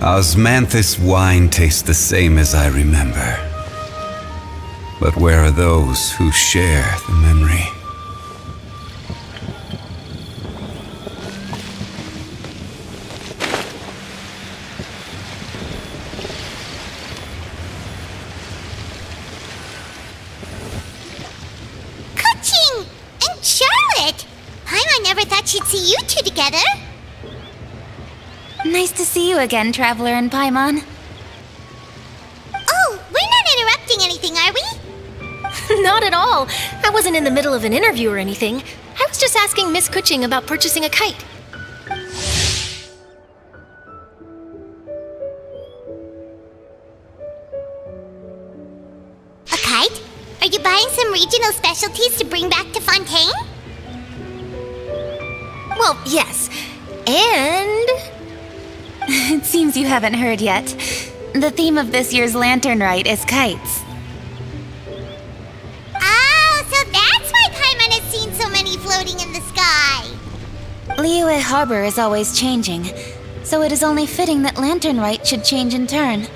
Osmanthus wine tastes the same as I remember. But where are those who share the memory? Kuching and Charlotte! I never thought she'd see you two together. Nice to see you again, Traveler and Paimon. Oh, we're not interrupting anything, are we? Not at all. I wasn't in the middle of an interview or anything. I was just asking Miss Kuching about purchasing a kite. A kite? Are you buying some regional specialties to bring back to Fontaine? Well, yes. And... It seems you haven't heard yet. The theme of this year's Lantern Rite is kites. Oh, so that's why Paimon has seen so many floating in the sky. Liyue Harbor is always changing, so it is only fitting that Lantern Rite should change in turn.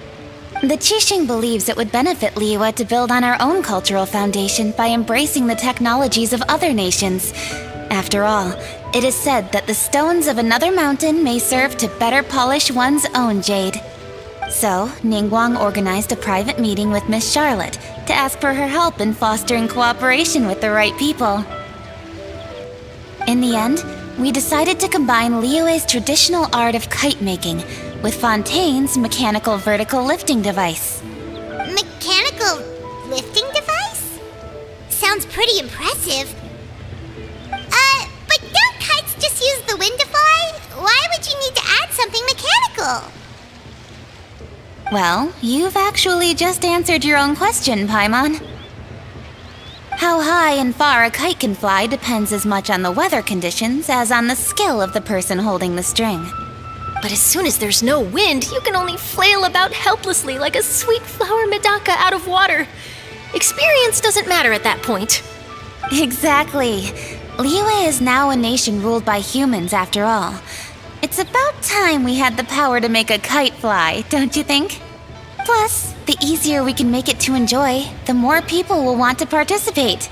The Qixing believes it would benefit Liyue to build on our own cultural foundation by embracing the technologies of other nations. After all, it is said that the stones of another mountain may serve to better polish one's own jade. So, Ningguang organized a private meeting with Miss Charlotte to ask for her help in fostering cooperation with the right people. In the end, we decided to combine Liyue's traditional art of kite making with Fontaine's mechanical vertical lifting device. Mechanical lifting device? Sounds pretty impressive. But don't kites just use the wind to fly? Why would you need to add something mechanical? Well, you've actually just answered your own question, Paimon. How high and far a kite can fly depends as much on the weather conditions as on the skill of the person holding the string. But as soon as there's no wind, you can only flail about helplessly like a sweet flower medaka out of water. Experience doesn't matter at that point. Exactly. Liyue is now a nation ruled by humans, after all. It's about time we had the power to make a kite fly, don't you think? Plus, the easier we can make it to enjoy, the more people will want to participate.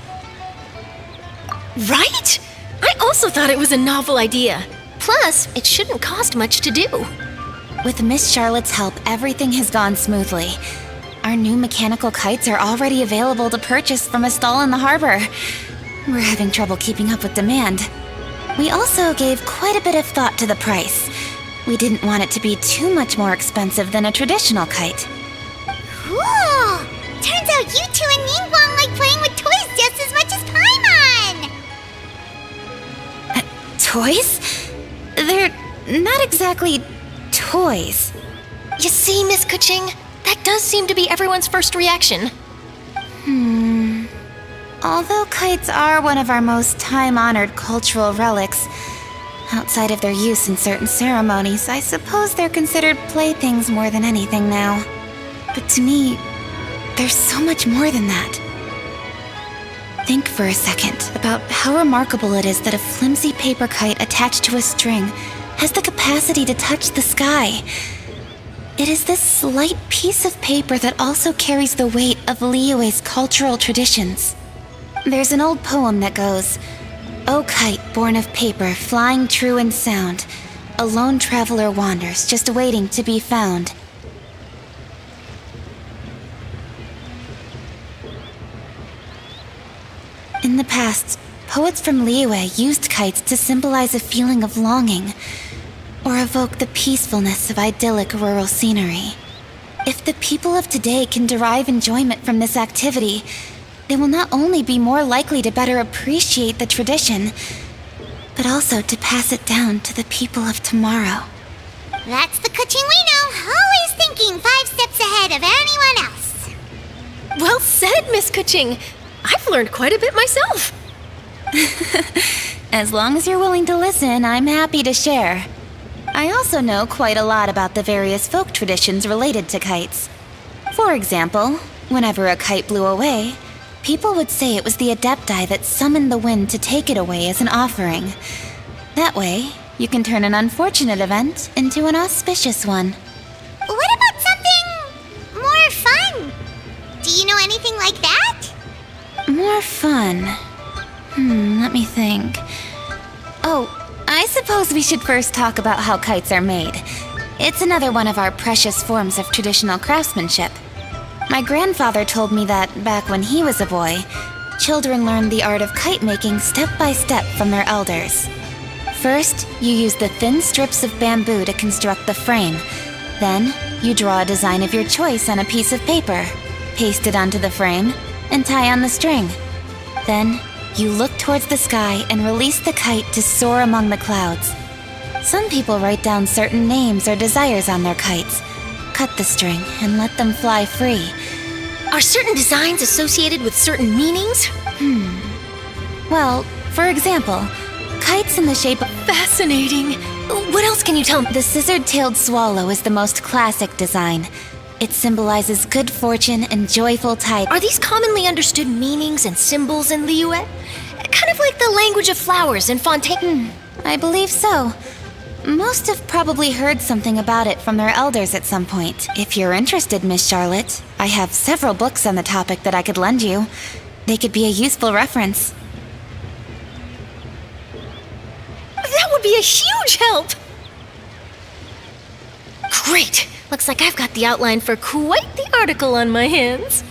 Right? I also thought it was a novel idea. Plus, it shouldn't cost much to do. With Miss Charlotte's help, everything has gone smoothly. Our new mechanical kites are already available to purchase from a stall in the harbor. We're having trouble keeping up with demand. We also gave quite a bit of thought to the price. We didn't want it to be too much more expensive than a traditional kite. Cool! Turns out you two and Ningguang like playing with toys just as much as Paimon! Toys? They're not exactly toys. You see, Miss Kuching? That does seem to be everyone's first reaction. Although kites are one of our most time-honored cultural relics, outside of their use in certain ceremonies, I suppose they're considered playthings more than anything now. But to me, there's so much more than that. Think for a second about how remarkable it is that a flimsy paper kite attached to a string has the capacity to touch the sky. It is this slight piece of paper that also carries the weight of Liyue's cultural traditions. There's an old poem that goes, "O kite born of paper, flying true and sound, a lone traveler wanders, just waiting to be found." In the past, poets from Liyue used kites to symbolize a feeling of longing, or evoke the peacefulness of idyllic rural scenery. If the people of today can derive enjoyment from this activity, they will not only be more likely to better appreciate the tradition, but also to pass it down to the people of tomorrow. That's the Kuching we know, always thinking 5 steps ahead of anyone else. Well said, Miss Kuching. I've learned quite a bit myself. As long as you're willing to listen, I'm happy to share. I also know quite a lot about the various folk traditions related to kites. For example, whenever a kite blew away, people would say it was the Adepti that summoned the wind to take it away as an offering. That way, you can turn an unfortunate event into an auspicious one. anything like that? More fun. Let me think. Oh, I suppose we should first talk about how kites are made. It's another one of our precious forms of traditional craftsmanship. My grandfather told me that back when he was a boy, children learned the art of kite making step by step from their elders. First, you use the thin strips of bamboo to construct the frame. Then, you draw a design of your choice on a piece of paper, paste it onto the frame, and tie on the string. Then, you look towards the sky and release the kite to soar among the clouds. Some people write down certain names or desires on their kites, cut the string, and let them fly free. Are certain designs associated with certain meanings? Well, for example, kites in the shape of... Fascinating. What else can you tell me? The scissor-tailed swallow is the most classic design. It symbolizes good fortune and joyful tidings. Are these commonly understood meanings and symbols in Liyue? Kind of like the language of flowers in Fontaine. I believe so. Most have probably heard something about it from their elders at some point. If you're interested, Miss Charlotte, I have several books on the topic that I could lend you. They could be a useful reference. That would be a huge help! Great! Looks like I've got the outline for quite the article on my hands.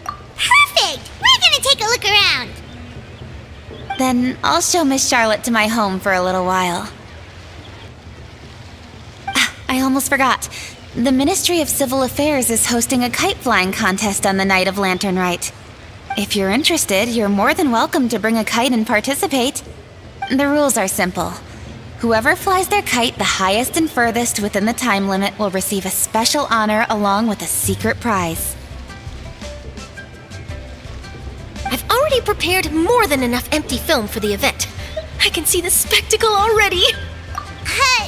Perfect! We're gonna take a look around. Then I'll show Miss Charlotte to my home for a little while. I almost forgot. The Ministry of Civil Affairs is hosting a kite flying contest on the night of Lantern Rite. If you're interested, you're more than welcome to bring a kite and participate. The rules are simple. Whoever flies their kite the highest and furthest within the time limit will receive a special honor along with a secret prize. I've already prepared more than enough empty film for the event. I can see the spectacle already.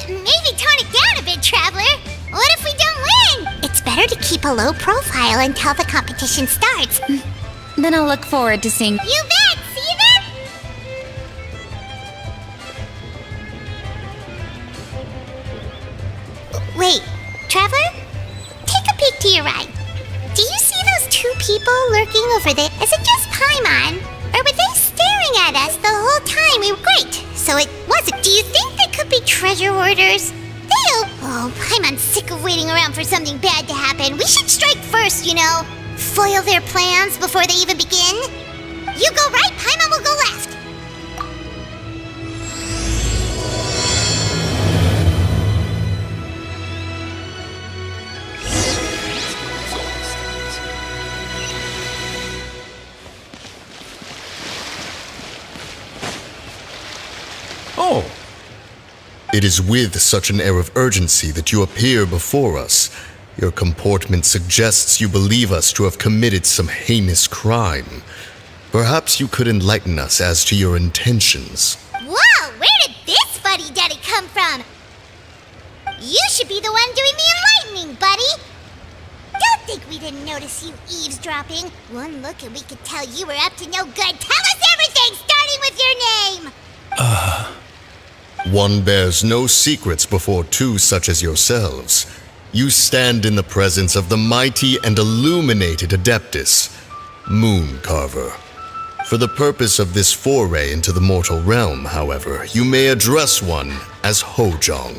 Maybe tone it down a bit, Traveler. What if we don't win? It's better to keep a low profile until the competition starts. Then I'll look forward to seeing... You bet! See you then! Wait, Traveler? Take a peek to your right. Do you see those two people lurking over there? Is it just Paimon? Or were they staring at us the whole time? We were great. So it wasn't. Do you think they could be treasure hoarders? Oh, Paimon's sick of waiting around for something bad to happen. We should strike first, you know. Foil their plans before they even begin. You go right, Paimon will go left. Oh! It is with such an air of urgency that you appear before us. Your comportment suggests you believe us to have committed some heinous crime. Perhaps you could enlighten us as to your intentions. Whoa, where did this fuddy-duddy come from? You should be the one doing the enlightening, buddy. Don't think we didn't notice you eavesdropping. One look and we could tell you were up to no good. Tell us everything, starting with your name. One bears no secrets before two such as yourselves. You stand in the presence of the mighty and illuminated Adeptus, Mooncarver. For the purpose of this foray into the mortal realm, however, you may address one as Hojong.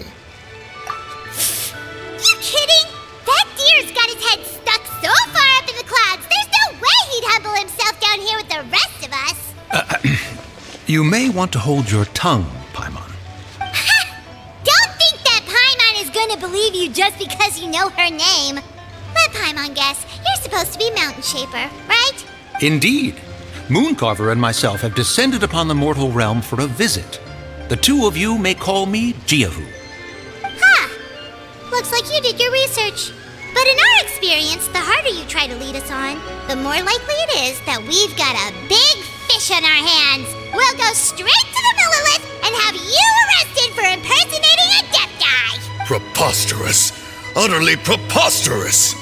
You kidding? That deer's got his head stuck so far up in the clouds, there's no way he'd humble himself down here with the rest of us. You may want to hold your tongue, Paimon. Don't think that Paimon is gonna believe you just because you know her name. Let Paimon guess. You're supposed to be Mountain Shaper, right? Indeed. Mooncarver and myself have descended upon the mortal realm for a visit. The two of you may call me Jiahu. Looks like you did your research. But in our experience, the harder you try to lead us on, the more likely it is that we've got a big fish on our hands. We'll go straight to the Millilith and have you arrested for impersonating a Adepti. Preposterous! Utterly preposterous!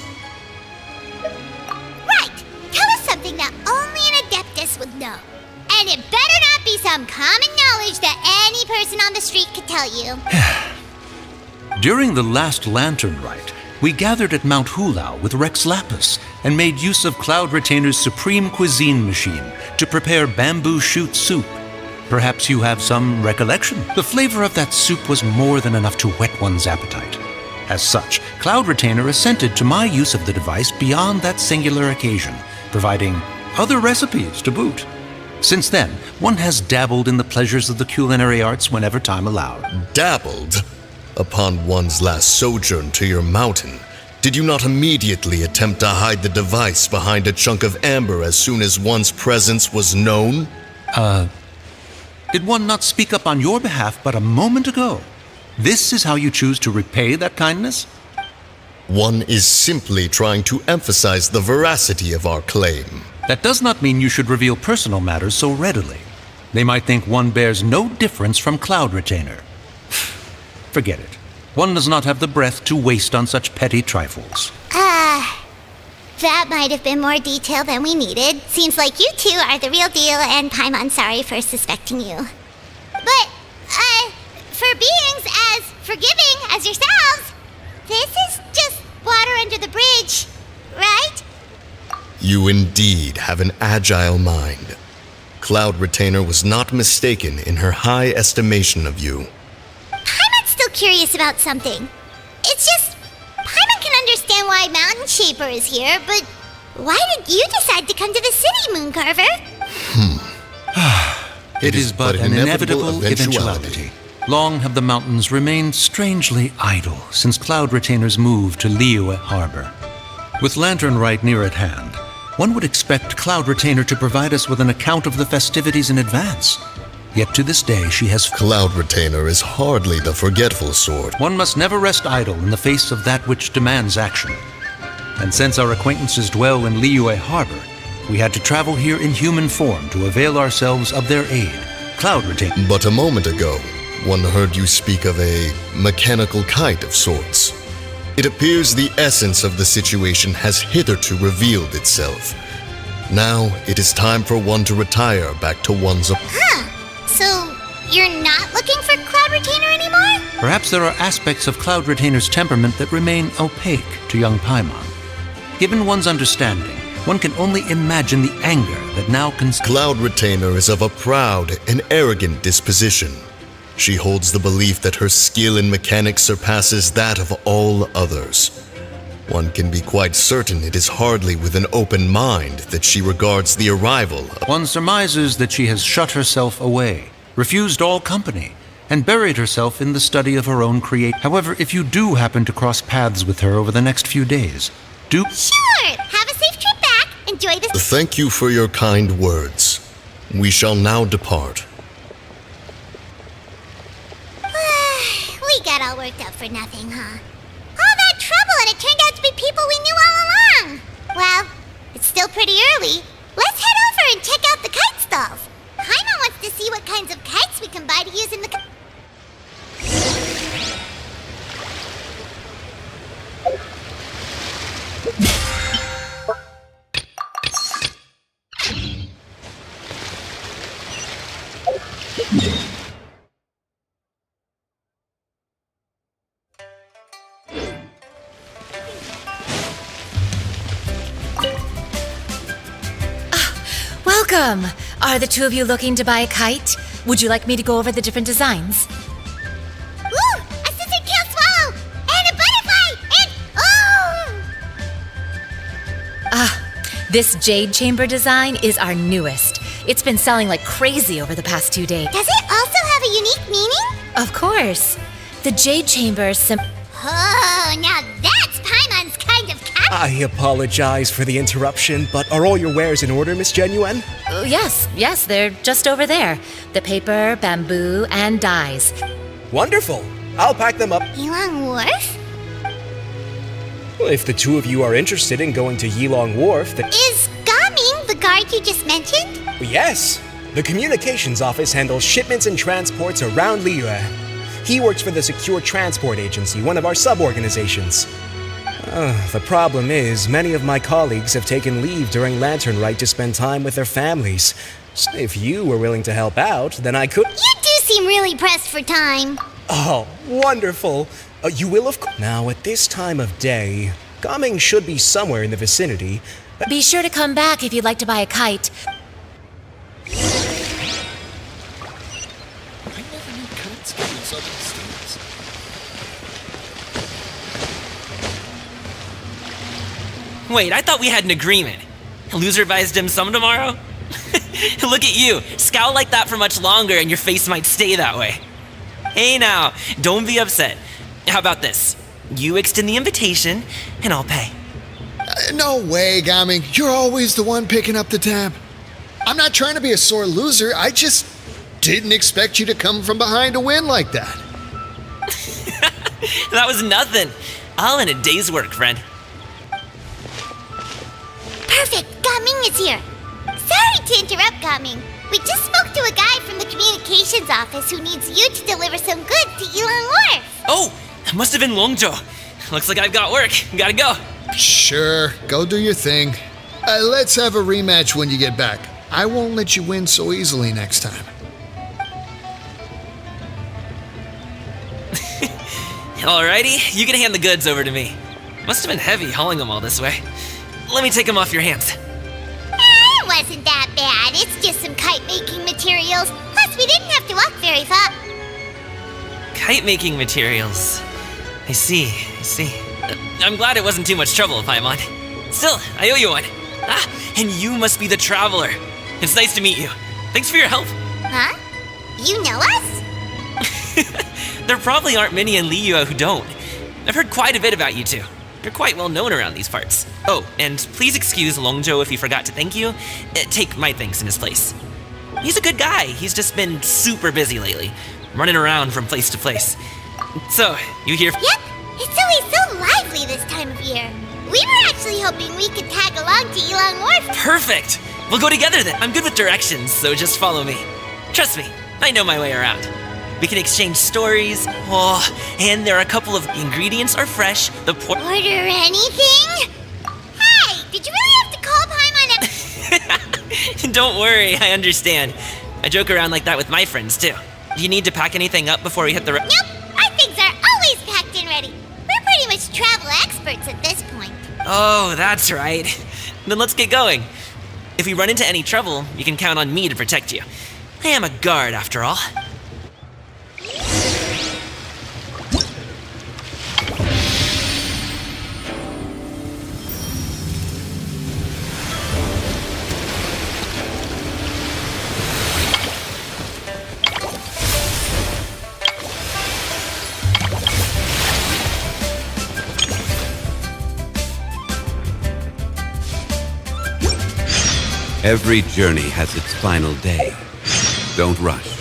Right. Tell us something that only an Adeptus would know. And it better not be some common knowledge that any person on the street could tell you. During the last lantern rite, we gathered at Mount Hulao with Rex Lapis and made use of Cloud Retainer's supreme cuisine machine to prepare bamboo shoot soup. Perhaps you have some recollection. The flavor of that soup was more than enough to whet one's appetite. As such, Cloud Retainer assented to my use of the device beyond that singular occasion, providing other recipes to boot. Since then, one has dabbled in the pleasures of the culinary arts whenever time allowed. Dabbled? Upon one's last sojourn to your mountain, did you not immediately attempt to hide the device behind a chunk of amber as soon as one's presence was known? Did one not speak up on your behalf but a moment ago? This is how you choose to repay that kindness? One is simply trying to emphasize the veracity of our claim. That does not mean you should reveal personal matters so readily. They might think one bears no difference from Cloud Retainer. Forget it. One does not have the breath to waste on such petty trifles. That might have been more detail than we needed. Seems like you two are the real deal, and Paimon sorry for suspecting you. But, for beings as forgiving as yourselves, this is just water under the bridge, right? You indeed have an agile mind. Cloud Retainer was not mistaken in her high estimation of you. Paimon's still curious about something. It's just, Paimon can understand why Mountain Shaper is here, but why did you decide to come to the city, Mooncarver? It is but an inevitable eventuality. Long have the mountains remained strangely idle since Cloud Retainer's move to Liyue Harbor. With Lantern Rite near at hand, one would expect Cloud Retainer to provide us with an account of the festivities in advance. Yet to this day she has... Cloud Retainer is hardly the forgetful sort. One must never rest idle in the face of that which demands action. And since our acquaintances dwell in Liyue Harbor, we had to travel here in human form to avail ourselves of their aid. Cloud Retainer... But a moment ago, one heard you speak of a mechanical kite of sorts. It appears the essence of the situation has hitherto revealed itself. Now it is time for one to retire back to one's... So, you're not looking for Cloud Retainer anymore? Perhaps there are aspects of Cloud Retainer's temperament that remain opaque to young Paimon. Given one's understanding, one can only imagine the anger that now Cloud Retainer is of a proud and arrogant disposition. She holds the belief that her skill in mechanics surpasses that of all others. One can be quite certain it is hardly with an open mind that she regards the arrival of... One surmises that she has shut herself away, refused all company, and buried herself in the study of her own creation. However, if you do happen to cross paths with her over the next few days, do... Sure! Have a safe trip back. Enjoy this... Thank you for your kind words. We shall now depart. We got all worked up for nothing, huh? All that trouble and it turned out to be people we knew all along. Well, it's still pretty early. Let's head over and check out the kite stalls. Paimon wants to see what kinds of kites we can buy to use in the... Welcome! Are the two of you looking to buy a kite? Would you like me to go over the different designs? Ooh! A scissor tail swallow! And a butterfly! And... oh! This jade chamber design is our newest. It's been selling like crazy over the past 2 days. Does it also have a unique meaning? Of course. The jade chamber Oh, now that's Paimon's kind of cat. I apologize for the interruption, but are all your wares in order, Miss Genuine? Yes, they're just over there. The paper, bamboo, and dyes. Wonderful. I'll pack them up. Yilong Wharf? If the two of you are interested in going to Yilong Wharf, Is Gaming the guard you just mentioned? Yes. The communications office handles shipments and transports around Liyue. He works for the Secure Transport Agency, one of our sub-organizations. The problem is, many of my colleagues have taken leave during Lantern Rite to spend time with their families. So if you were willing to help out, then I could... You do seem really pressed for time. Oh, wonderful. You will, of course. Now, at this time of day, Gaming should be somewhere in the vicinity. Be sure to come back if you'd like to buy a kite. Wait, I thought we had an agreement. Loser buys dim sum tomorrow? Look at you, scowl like that for much longer and your face might stay that way. Hey now, don't be upset. How about this? You extend the invitation, and I'll pay. No way, Gaming. You're always the one picking up the tab. I'm not trying to be a sore loser. I just didn't expect you to come from behind to win like that. That was nothing. All in a day's work, friend. Perfect! Gaming is here! Sorry to interrupt, Gaming. We just spoke to a guy from the communications office who needs you to deliver some goods to Yulong Wharf. Oh, that must have been Longjo. Looks like I've got work. Gotta go. Sure, go do your thing. Let's have a rematch when you get back. I won't let you win so easily next time. Alrighty, you can hand the goods over to me. Must have been heavy hauling them all this way. Let me take them off your hands. It wasn't that bad. It's just some kite-making materials. Plus, we didn't have to walk very far. Kite-making materials. I see. I'm glad it wasn't too much trouble, Paimon. Still, I owe you one. Ah, and you must be the traveler. It's nice to meet you. Thanks for your help. Huh? You know us? There probably aren't many in Liyue who don't. I've heard quite a bit about you two. You're quite well known around these parts. Oh, and please excuse Longjo if he forgot to thank you. Take my thanks in his place. He's a good guy. He's just been super busy lately, running around from place to place. So, you here? Yep. It's always so lively this time of year. We were actually hoping we could tag along to Yulong Wharf. Perfect! We'll go together then. I'm good with directions, so just follow me. Trust me, I know my way around. We can exchange stories. Oh, and there are a couple of ingredients are fresh. Order anything? Hey, did you really have to call Paimon? Don't worry, I understand. I joke around like that with my friends too. Do you need to pack anything up before we hit the road? Nope, our things are always packed and ready. We're pretty much travel experts at this point. Oh, that's right. Then let's get going. If we run into any trouble, you can count on me to protect you. I am a guard after all. Every journey has its final day. Don't rush.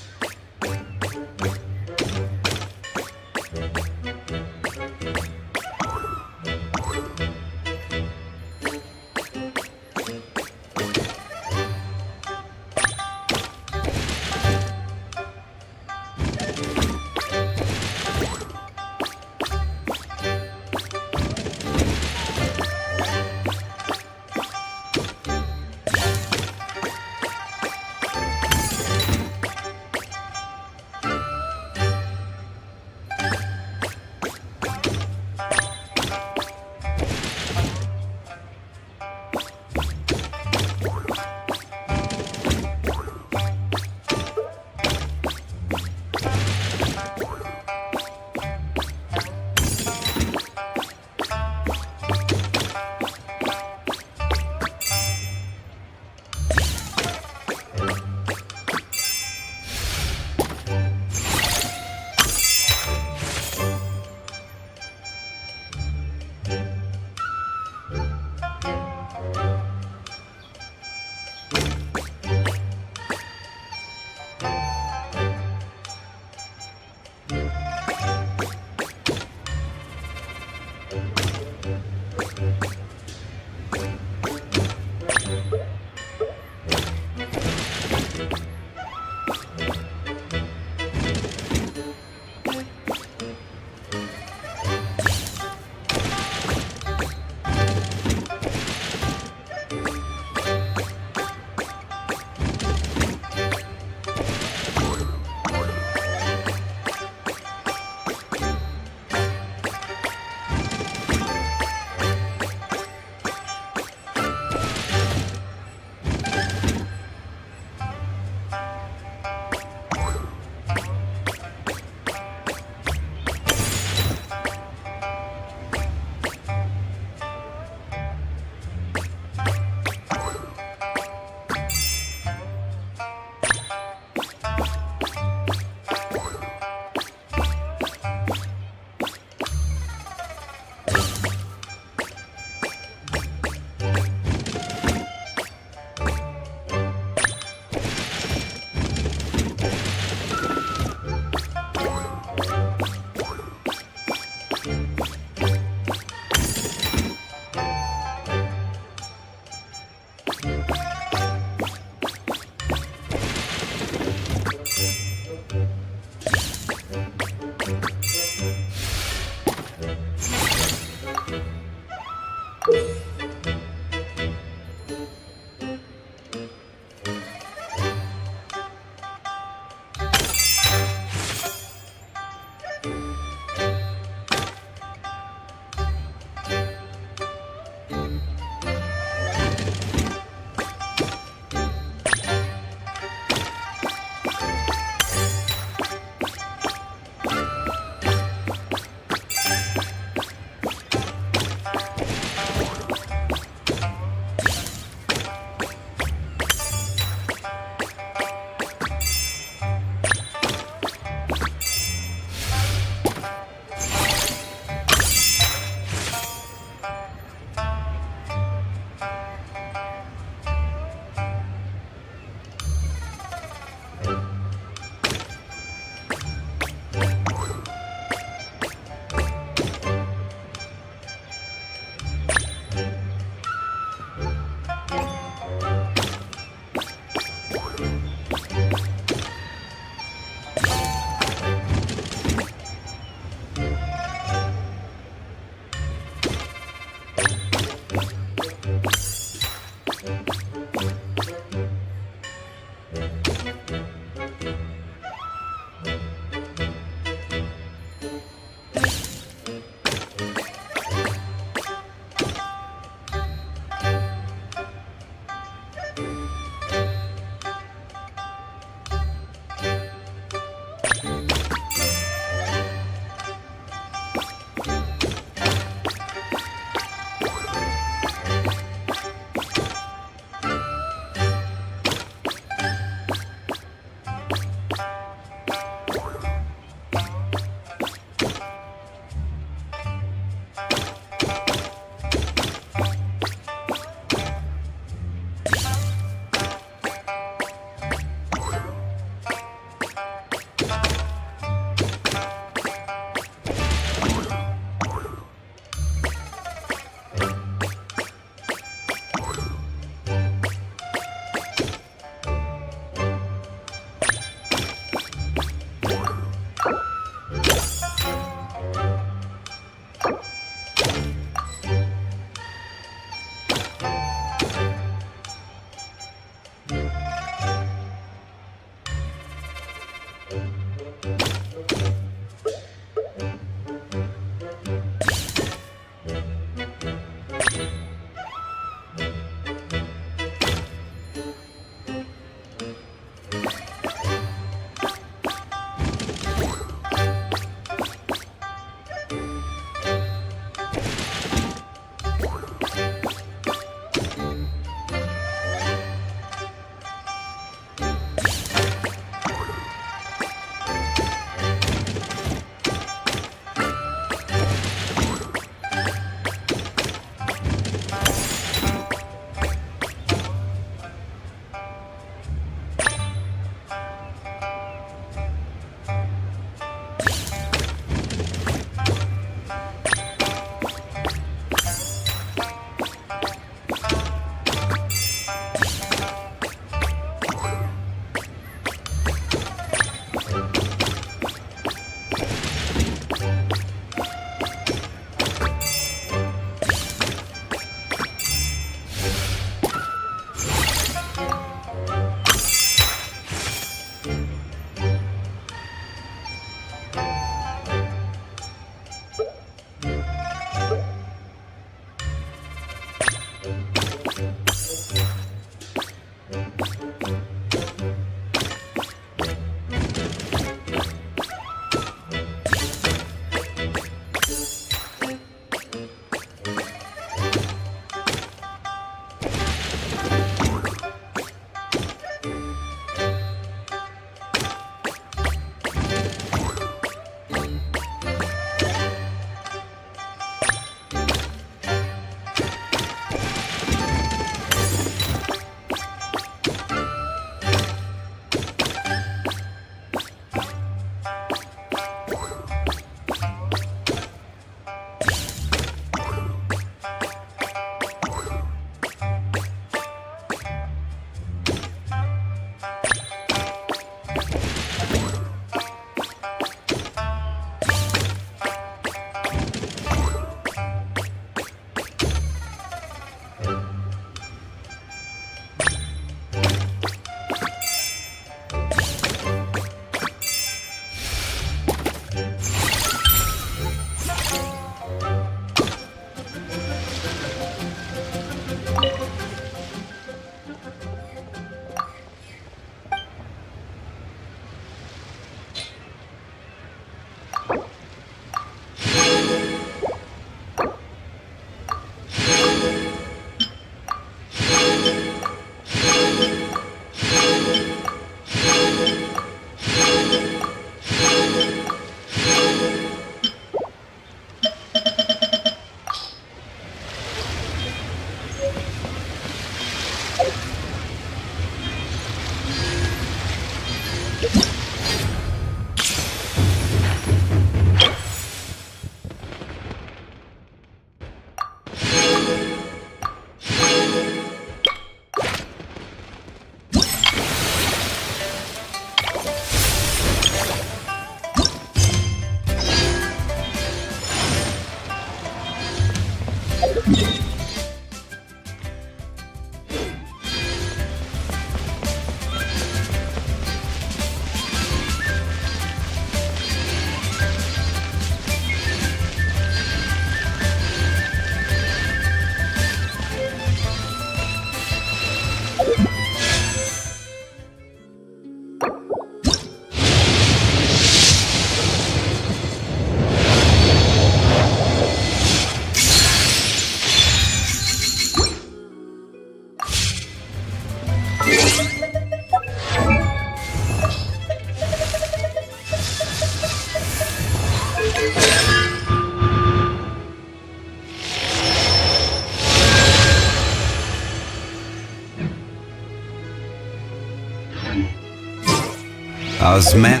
Osmet.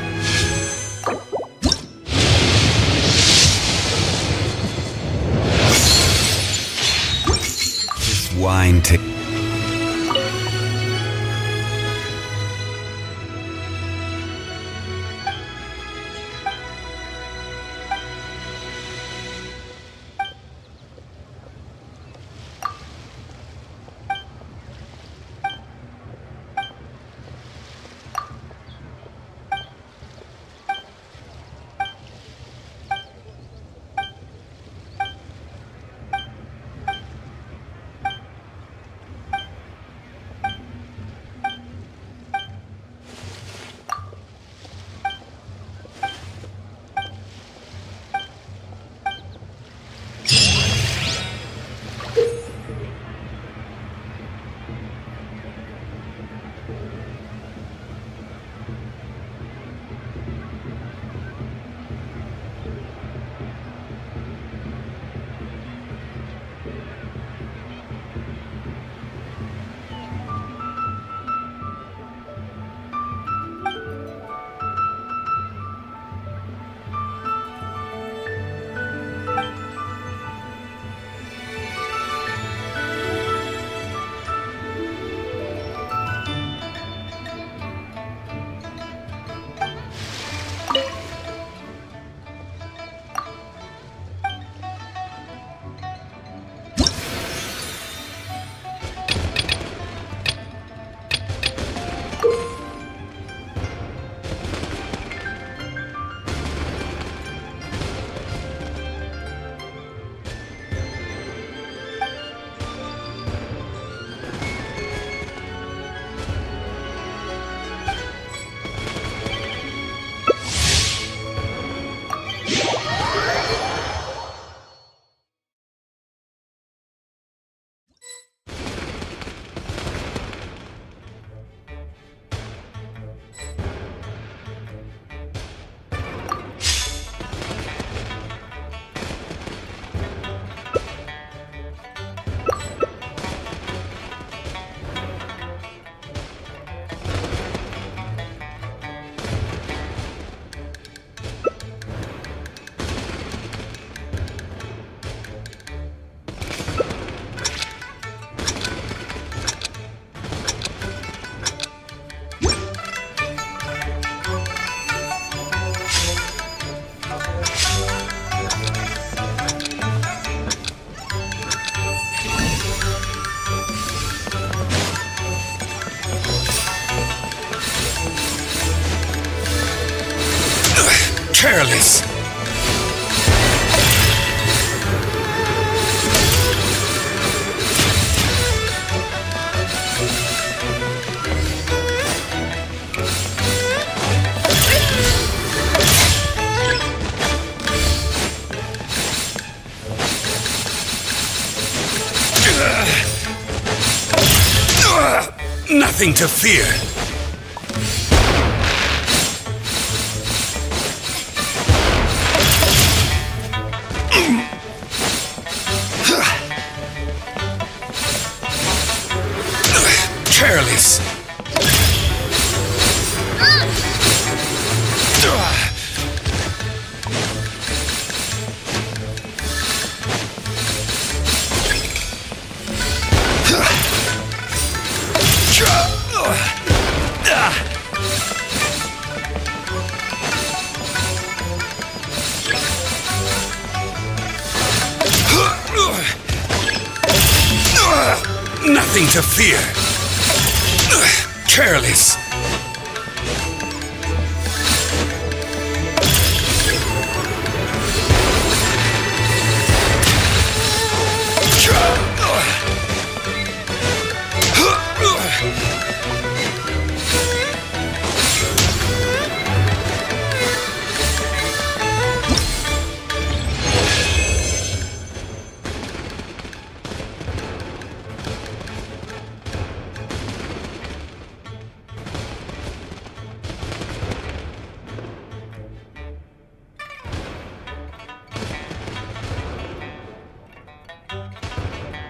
This wine Careless! Nothing to fear! Careless! Nothing to fear! Careless!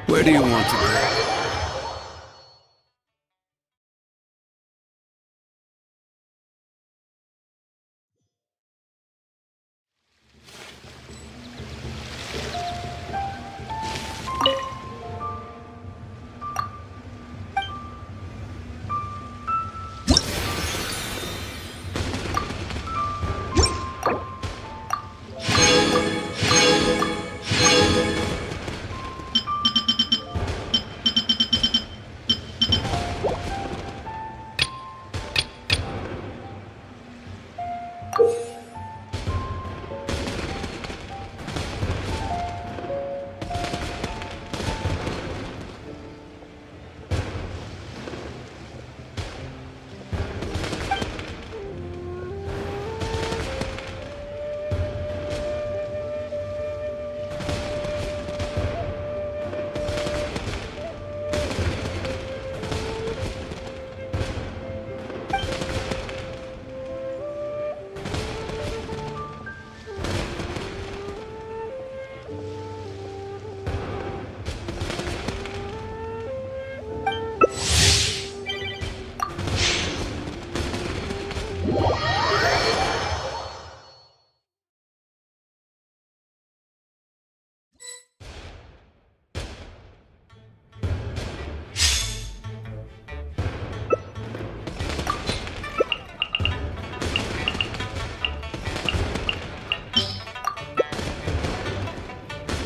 Where do you want to go?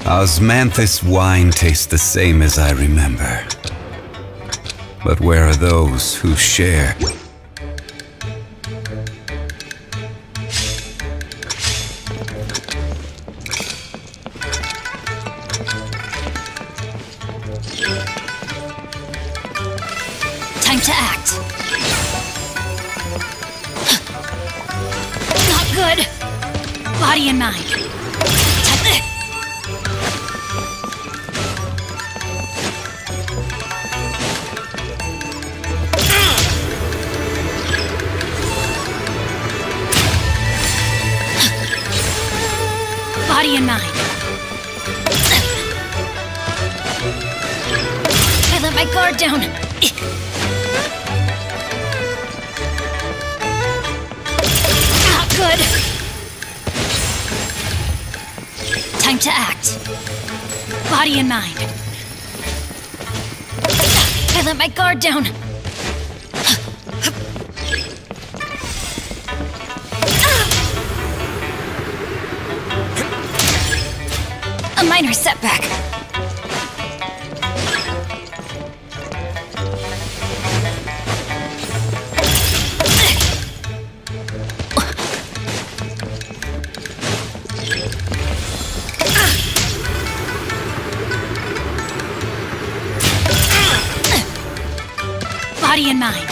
Osmanthus wine tastes the same as I remember. But where are those who share? Time to act. good. Body and mind. Body and mind. I let my guard down. Not good. Time to act. Body and mind. I let my guard down. A minor setback. Body and mind.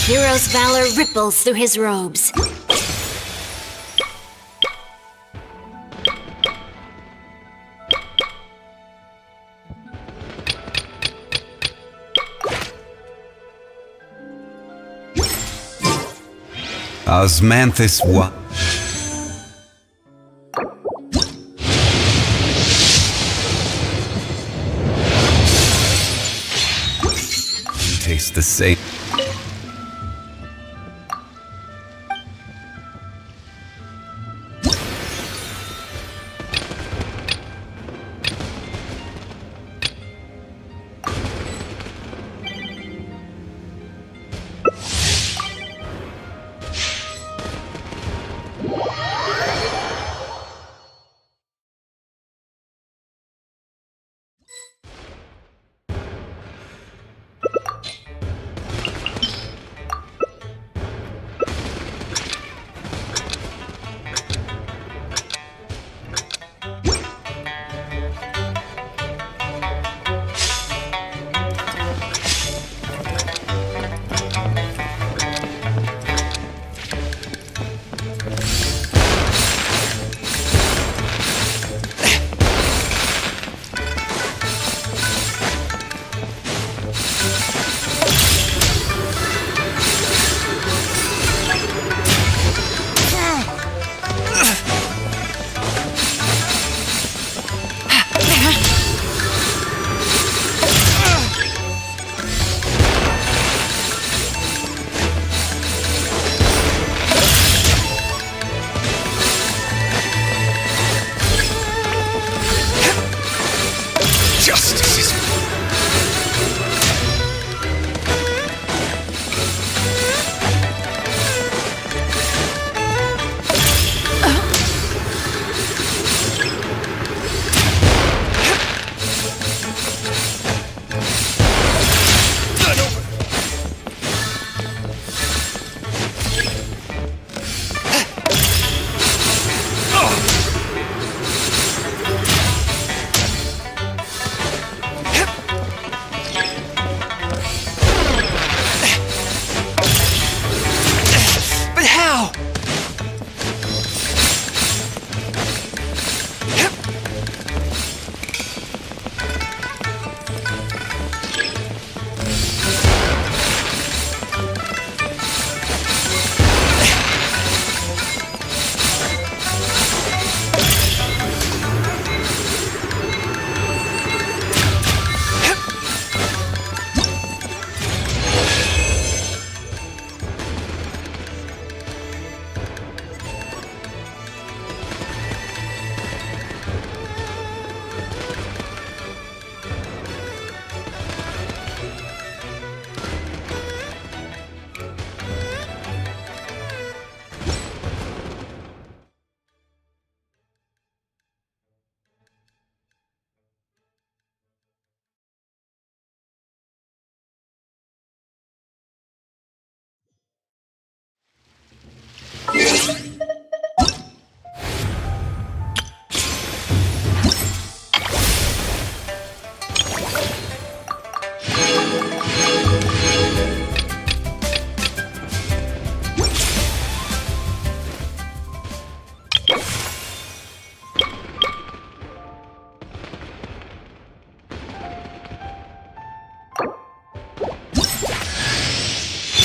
hero's valor ripples through his robes. Osmanthus what? Tastes the same.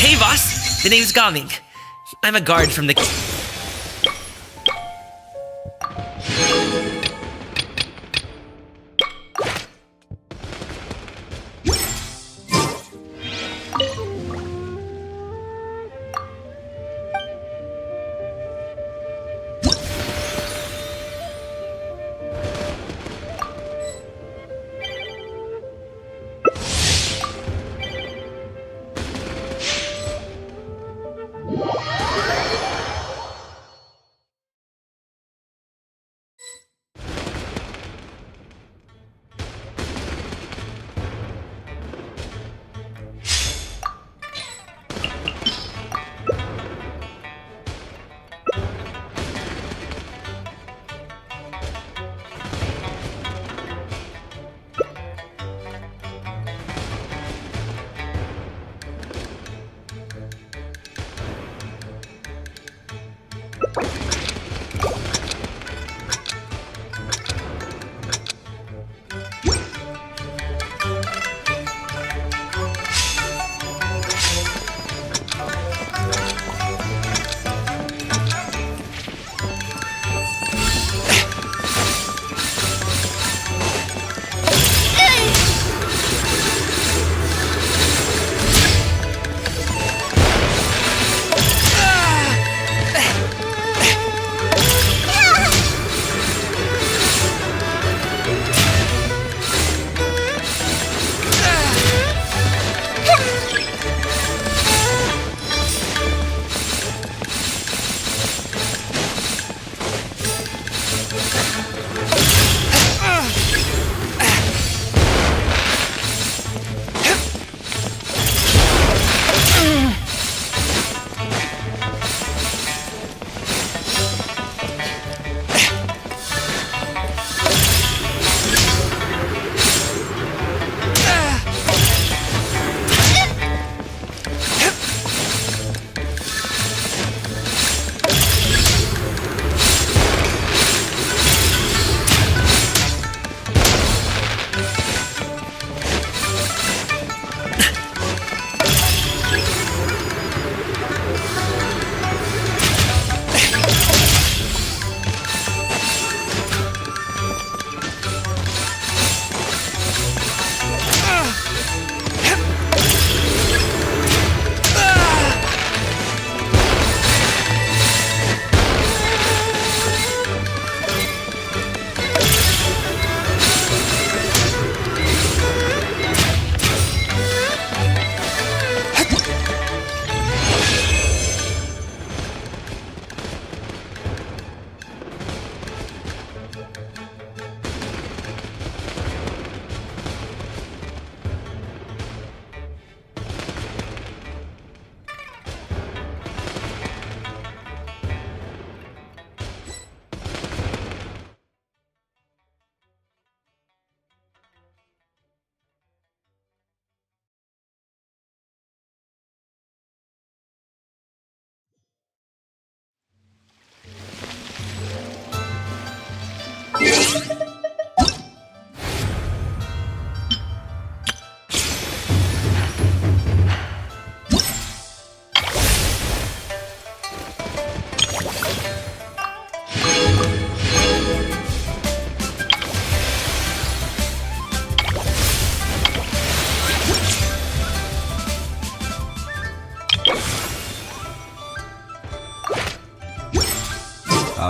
Hey, boss. The name's Gaming. I'm a guard from the...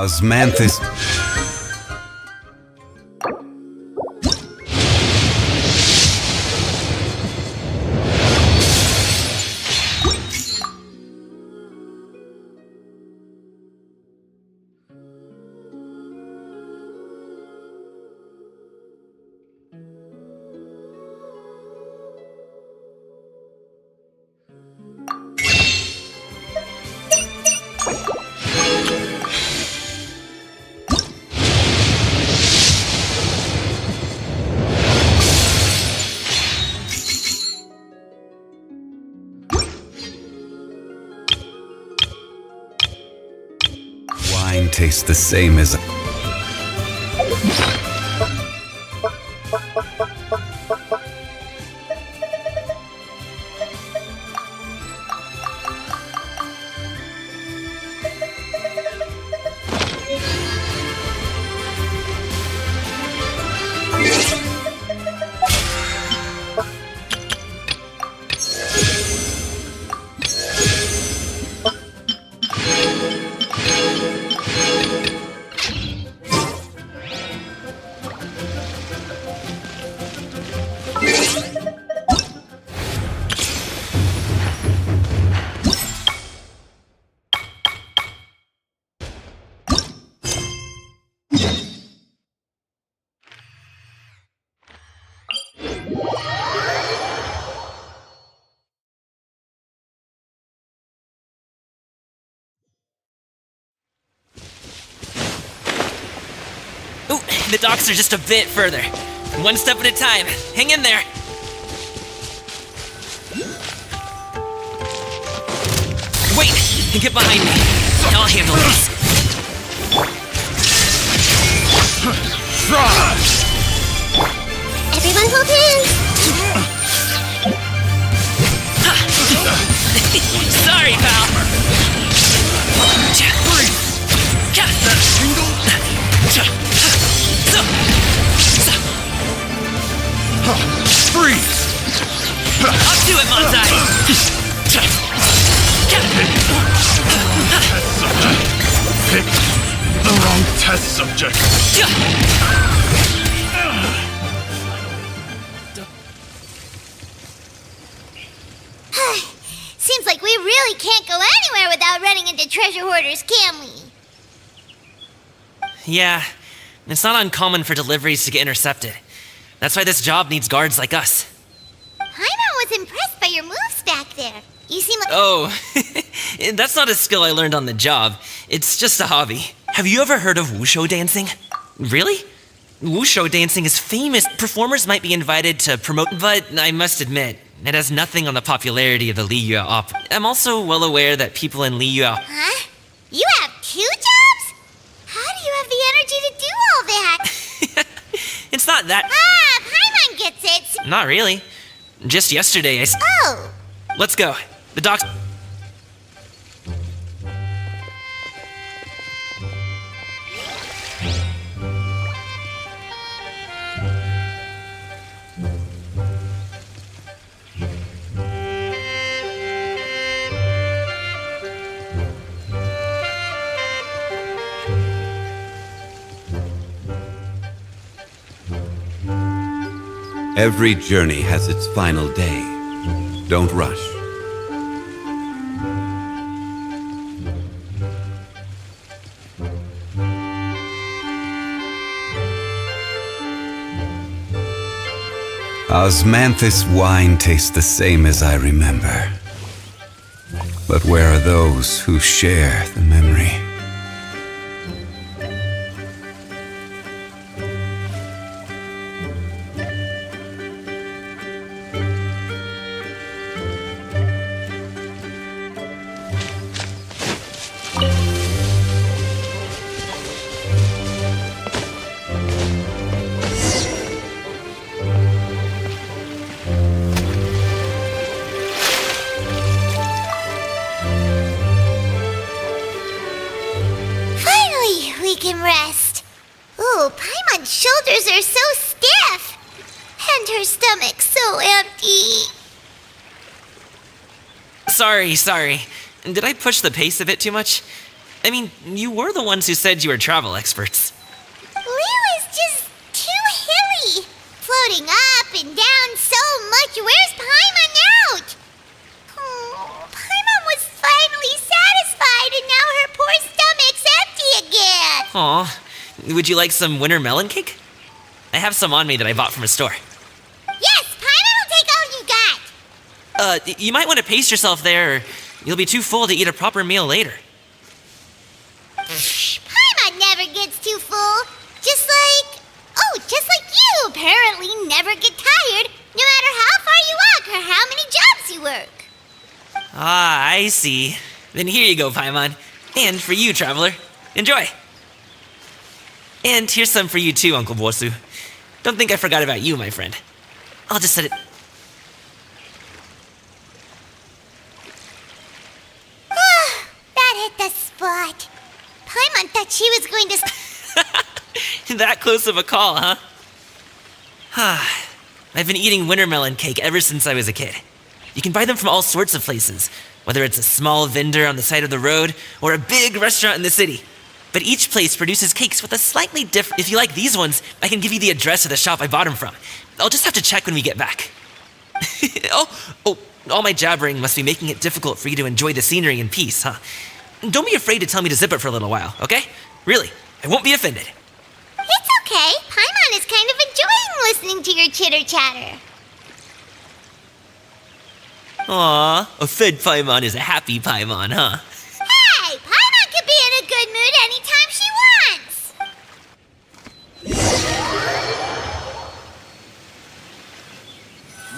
Osmanthus. Wine tastes the same as... Ooh, the docks are just a bit further. One step at a time. Hang in there. Wait! Get behind me. I'll handle this. Everyone hold hands. Sorry, pal. Freeze! Up to it, Monzai! Pick the wrong test subject. Seems like we really can't go anywhere without running into treasure hoarders, can we? Yeah, it's not uncommon for deliveries to get intercepted. That's why this job needs guards like us. Paimon was impressed by your moves back there. You seem like... Oh, that's not a skill I learned on the job. It's just a hobby. Have you ever heard of wushu dancing? Really? Wushu dancing is famous. Performers might be invited to promote, but I must admit, it has nothing on the popularity of the Liyue opera. I'm also well aware that people in Liyue... Huh? You have 2 jobs? How do you have the energy to do all that? It's not that... Paimon gets it. Not really. Just yesterday I... Oh. Let's go. The doc's... Every journey has its final day. Don't rush. Osmanthus wine tastes the same as I remember. But where are those who share the memory? Can rest. Ooh, Paimon's shoulders are so stiff. And her stomach so empty. Sorry. Did I push the pace a bit too much? I mean, you were the ones who said you were travel experts. Liyue is just too hilly. Floating up and down so much. Where's Paimon out? Oh, Paimon was finally satisfied and now her poor stomach's empty again. Aw, would you like some winter melon cake? I have some on me that I bought from a store. Yes, Paimon will take all you got. You might want to pace yourself there, or you'll be too full to eat a proper meal later. Paimon never gets too full. Just like you apparently never get tired, no matter how far you walk or how many jobs you work. Ah, I see. Then here you go, Paimon. And for you, traveler. Enjoy. And here's some for you too, Uncle Bosu. Don't think I forgot about you, my friend. I'll just set it... That hit the spot. Paimon thought she was going to... That close of a call, huh? I've been eating winter melon cake ever since I was a kid. You can buy them from all sorts of places, whether it's a small vendor on the side of the road or a big restaurant in the city. But each place produces cakes with a slightly different... If you like these ones, I can give you the address of the shop I bought them from. I'll just have to check when we get back. All my jabbering must be making it difficult for you to enjoy the scenery in peace, huh? Don't be afraid to tell me to zip it for a little while, okay? Really, I won't be offended. It's okay. Paimon is kind of enjoying listening to your chitter-chatter. Aw, a fed Paimon is a happy Paimon, huh? Hey, Paimon can be in a good mood anytime she wants.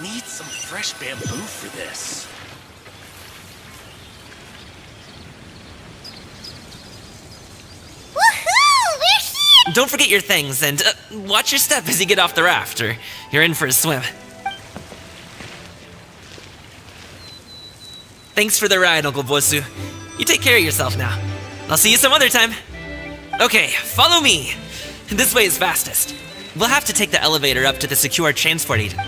Need some fresh bamboo for this. Woohoo! We're here! Don't forget your things, and watch your step as you get off the raft, or you're in for a swim. Thanks for the ride, Uncle Bosu. You take care of yourself now. I'll see you some other time. Okay, follow me. This way is fastest. We'll have to take the elevator up to the secure transport agent.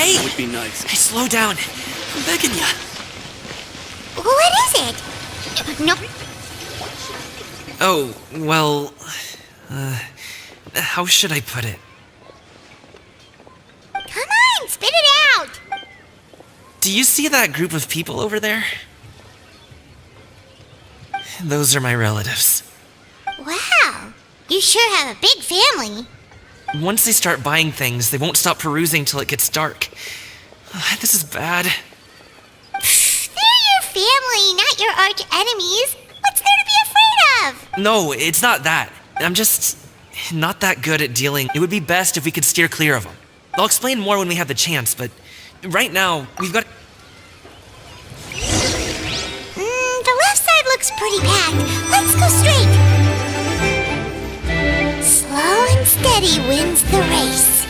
Hey! Would be nice. Hey, slow down. I'm begging ya. What is it? No. Oh, well... how should I put it? Come on, spit it out! Do you see that group of people over there? Those are my relatives. Wow, you sure have a big family. Once they start buying things, they won't stop perusing till it gets dark. This is bad. They're your family, not your arch enemies. What's there to be afraid of? No, it's not that. I'm just not that good at dealing. It would be best if we could steer clear of them. I'll explain more when we have the chance, but right now, we've got... The left side looks pretty packed. Let's go straight. Slow and steady wins the race.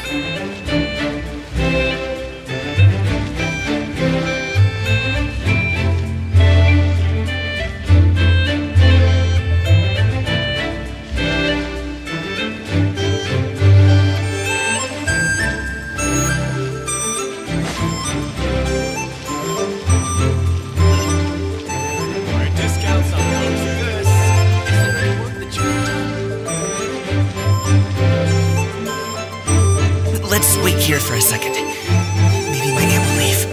here for a second. Maybe my aunt will leave.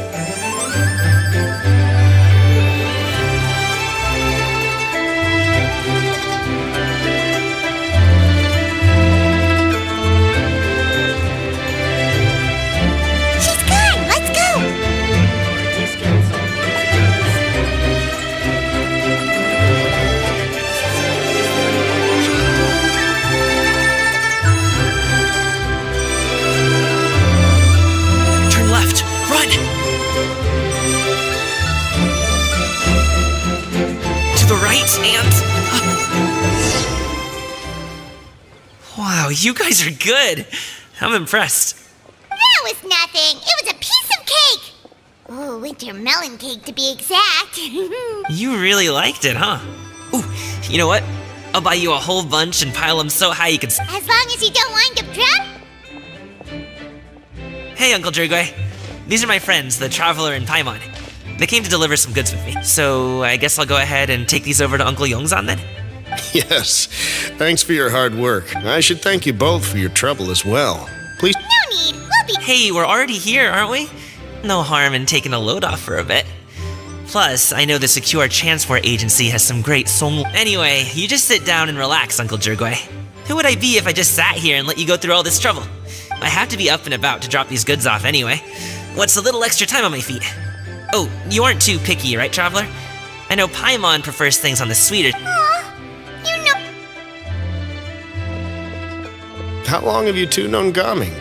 She's gone! Let's go! Turn left. Run! To the right, and... Wow, you guys are good. I'm impressed. That was nothing. It was a piece of cake. Oh, winter melon cake to be exact. You really liked it, huh? Ooh, you know what? I'll buy you a whole bunch and pile them so high you can... As long as you don't wind up drunk. Hey, Uncle Jirgwe. These are my friends, the Traveler and Paimon. They came to deliver some goods with me, so I guess I'll go ahead and take these over to Uncle Yongzan then? Yes. Thanks for your hard work. I should thank you both for your trouble as well. Please. No need. We'll be... Hey, we're already here, aren't we? No harm in taking a load off for a bit. Plus, I know the Secure Transport Agency has some great song. Anyway, you just sit down and relax, Uncle Jirgwe. Who would I be if I just sat here and let you go through all this trouble? I have to be up and about to drop these goods off anyway. What's a little extra time on my feet? Oh, you aren't too picky, right, Traveler? I know Paimon prefers things on the sweeter... Aw, you know... How long have you two known Gaming?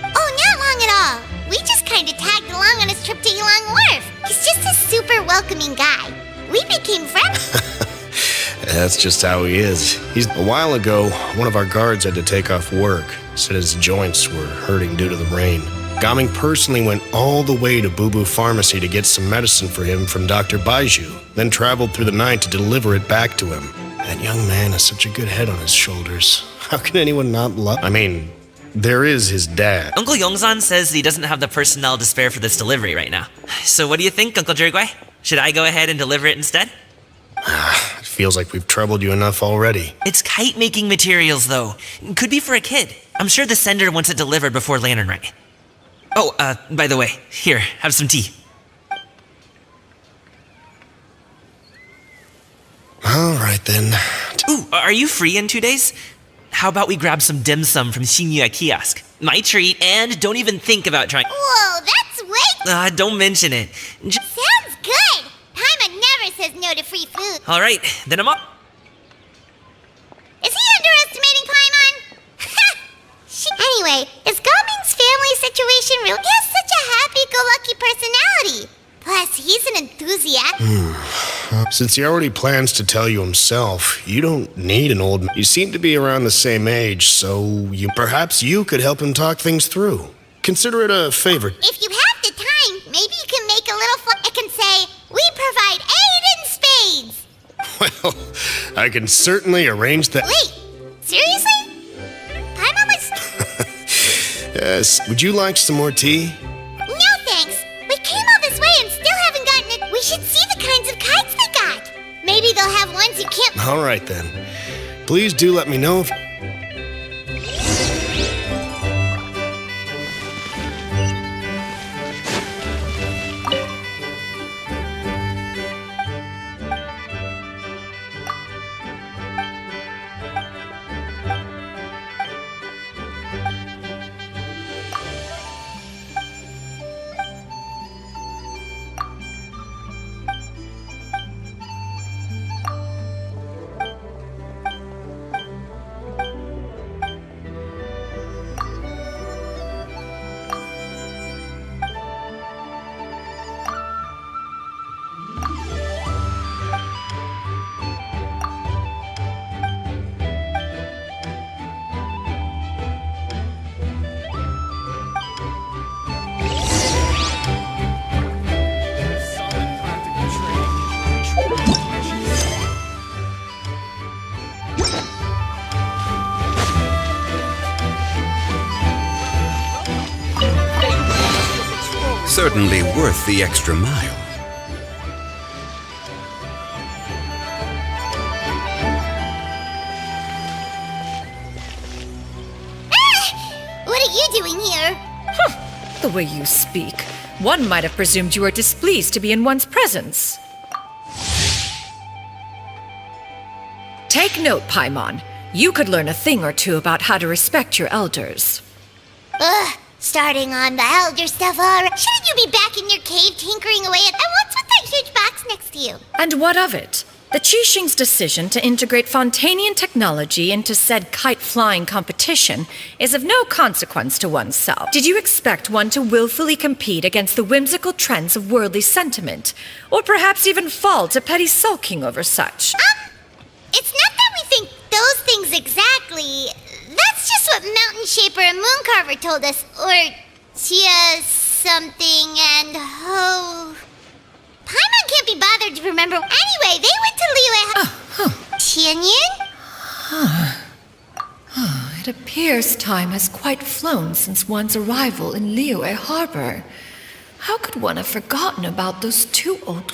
Oh, not long at all. We just kind of tagged along on his trip to Yulong Wharf. He's just a super welcoming guy. We became friends. That's just how he is. A while ago, one of our guards had to take off work. Said his joints were hurting due to the rain. Gaming personally went all the way to Boo Boo Pharmacy to get some medicine for him from Dr. Baiju, then traveled through the night to deliver it back to him. That young man has such a good head on his shoulders. How can anyone not love... I mean, there is his dad. Uncle Yongzan says that he doesn't have the personnel to spare for this delivery right now. So what do you think, Uncle Jirgwe? Should I go ahead and deliver it instead? It feels like we've troubled you enough already. It's kite-making materials, though. Could be for a kid. I'm sure the sender wants it delivered before Lantern Rite. Oh, by the way, here, have some tea. All right, then. Ooh, are you free in 2 days? How about we grab some dim sum from CNY Kiosk? My treat, and don't even think about trying... Whoa, that's way... Don't mention it. Sounds good. Paimon never says no to free food. All right, then I'm up. Is he underestimating Paimon? Anyway, is Gaming's family situation real? He has such a happy-go-lucky personality. Plus, he's an enthusiast. Since he already plans to tell you himself, you don't need an old man. You seem to be around the same age, so perhaps you could help him talk things through. Consider it a favor. If you have the time, maybe you can make a little fun. I can say, we provide aid in spades. Well, I can certainly arrange that. Wait, seriously? Paimon was... Yes. Would you like some more tea? No, thanks. We came all this way and still haven't gotten it. We should see the kinds of kites they got. Maybe they'll have ones you can't... All right, then. Please do let me know if... Certainly worth the extra mile. What are you doing here? The way you speak, one might have presumed you were displeased to be in one's presence. Take note, Paimon. You could learn a thing or two about how to respect your elders. Ugh, starting on the elder stuff already. Shouldn't you be back in your cave tinkering away at what's with that huge box next to you? And what of it? The Qixing's decision to integrate Fontanian technology into said kite-flying competition is of no consequence to oneself. Did you expect one to willfully compete against the whimsical trends of worldly sentiment? Or perhaps even fall to petty sulking over such? It's not that we think those things exactly. That's just what Mountain Shaper and Mooncarver told us. Or Tia something and Ho... Paimon can't be bothered to remember. Anyway, they went to Liyue... Tianyin? It appears time has quite flown since one's arrival in Liyue Harbor. How could one have forgotten about those two old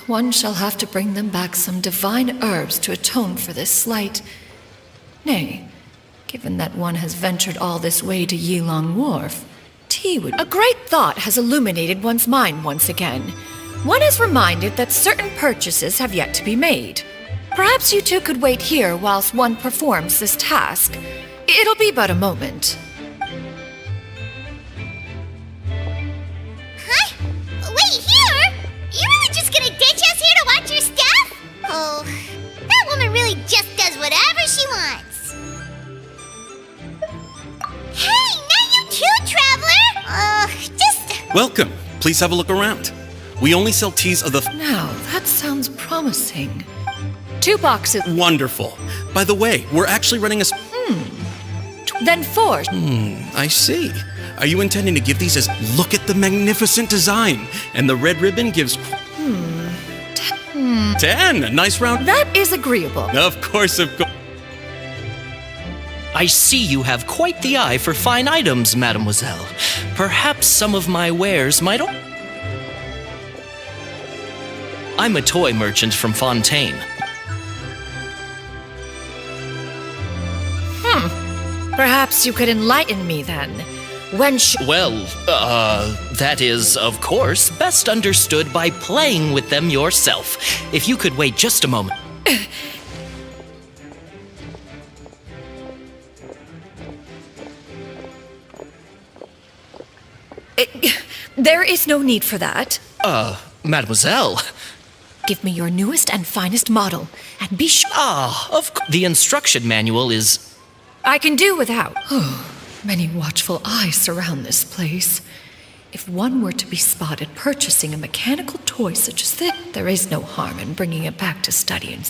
One shall have to bring them back some divine herbs to atone for this slight. Nay, given that one has ventured all this way to Yilong Wharf, tea would... A great thought has illuminated one's mind once again. One is reminded that certain purchases have yet to be made. Perhaps you two could wait here whilst one performs this task. It'll be but a moment. Huh? Wait, here? You're really just gonna ditch us here to watch your stuff? Oh, that woman really just does whatever she wants. Hey, not you too, Traveler! Welcome. Please have a look around. We only sell teas of the... Now, that sounds promising. 2 boxes. Wonderful. By the way, we're actually running a... Then 4. I see. Are you intending to give these as... Look at the magnificent design. And the red ribbon gives... 10. A nice round... That is agreeable. Of course. I see you have quite the eye for fine items, mademoiselle. Perhaps some of my wares might... I'm a toy merchant from Fontaine. Perhaps you could enlighten me then. That is, of course, best understood by playing with them yourself. If you could wait just a moment. There is no need for that. Mademoiselle. Give me your newest and finest model, and be sure... Of course. The instruction manual is... I can do without. Many watchful eyes surround this place. If one were to be spotted purchasing a mechanical toy such as this, there is no harm in bringing it back to study and...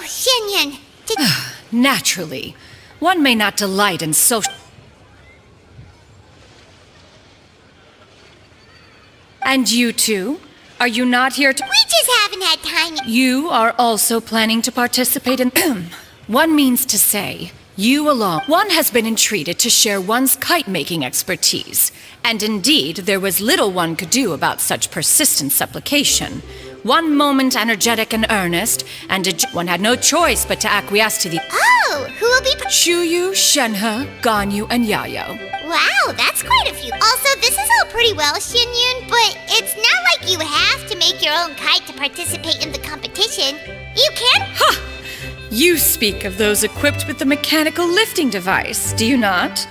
Shenyan, Naturally. One may not delight in social... And you two? Are you not here to... We just haven't had time. You are also planning to participate in... One means to say, you alone. One has been entreated to share one's kite-making expertise. And indeed, there was little one could do about such persistent supplication. One moment energetic and earnest, and one had no choice but to acquiesce to the... Oh, who will be... Chuyu, Shenhe, Ganyu, and Yayo. Wow, that's quite a few. Also, this is all pretty well, Xinyun, but it's not like you have to make your own kite to participate in the competition. You can... Ha! You speak of those equipped with the mechanical lifting device, do you not?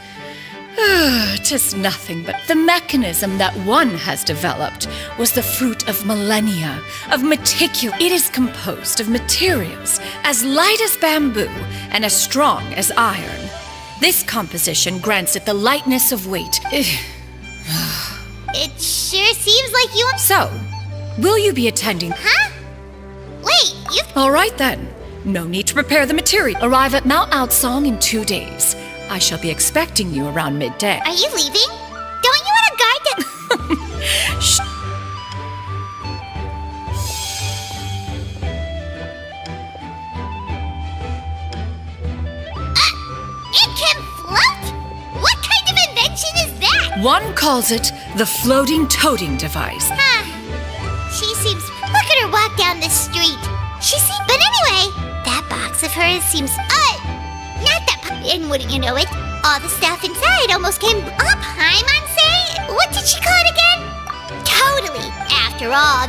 'Tis nothing but the mechanism that one has developed was the fruit of millennia, of meticulous... It is composed of materials as light as bamboo and as strong as iron. This composition grants it the lightness of weight. It sure seems like you... So, will you be attending... Huh? Wait, you... All right then. No need to prepare the material. Arrive at Mount Outsong in 2 days. I shall be expecting you around midday. Are you leaving? Don't you want a guide to... Shh. It can float? What kind of invention is that? One calls it the floating toting device. She seems... Look at her walk down the street. She seems... But anyway, that box of hers seems... not that... And wouldn't you know it, all the stuff inside almost came up. Paimon, what did she call it again? Totally. After all...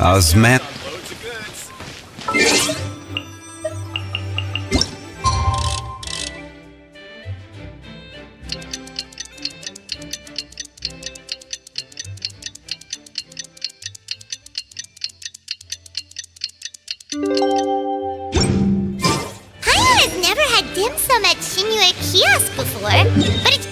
Osman. Paimon has never had dim sum at CNY kiosk before, but it's...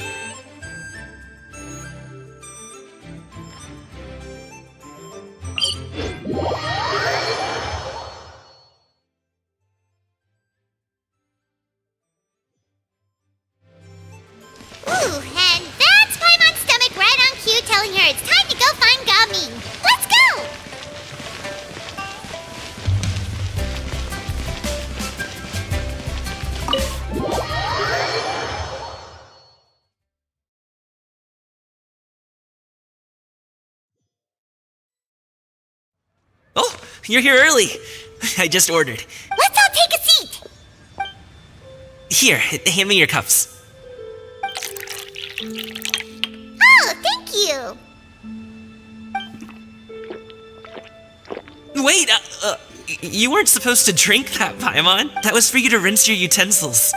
Ooh, and that's Paimon's stomach right on cue telling her it's time to go find Gaming. Let's go! Oh, you're here early. I just ordered. Let's all take a seat. Here, hand me your cups. Oh, thank you. Wait, you weren't supposed to drink that, Paimon. That was for you to rinse your utensils.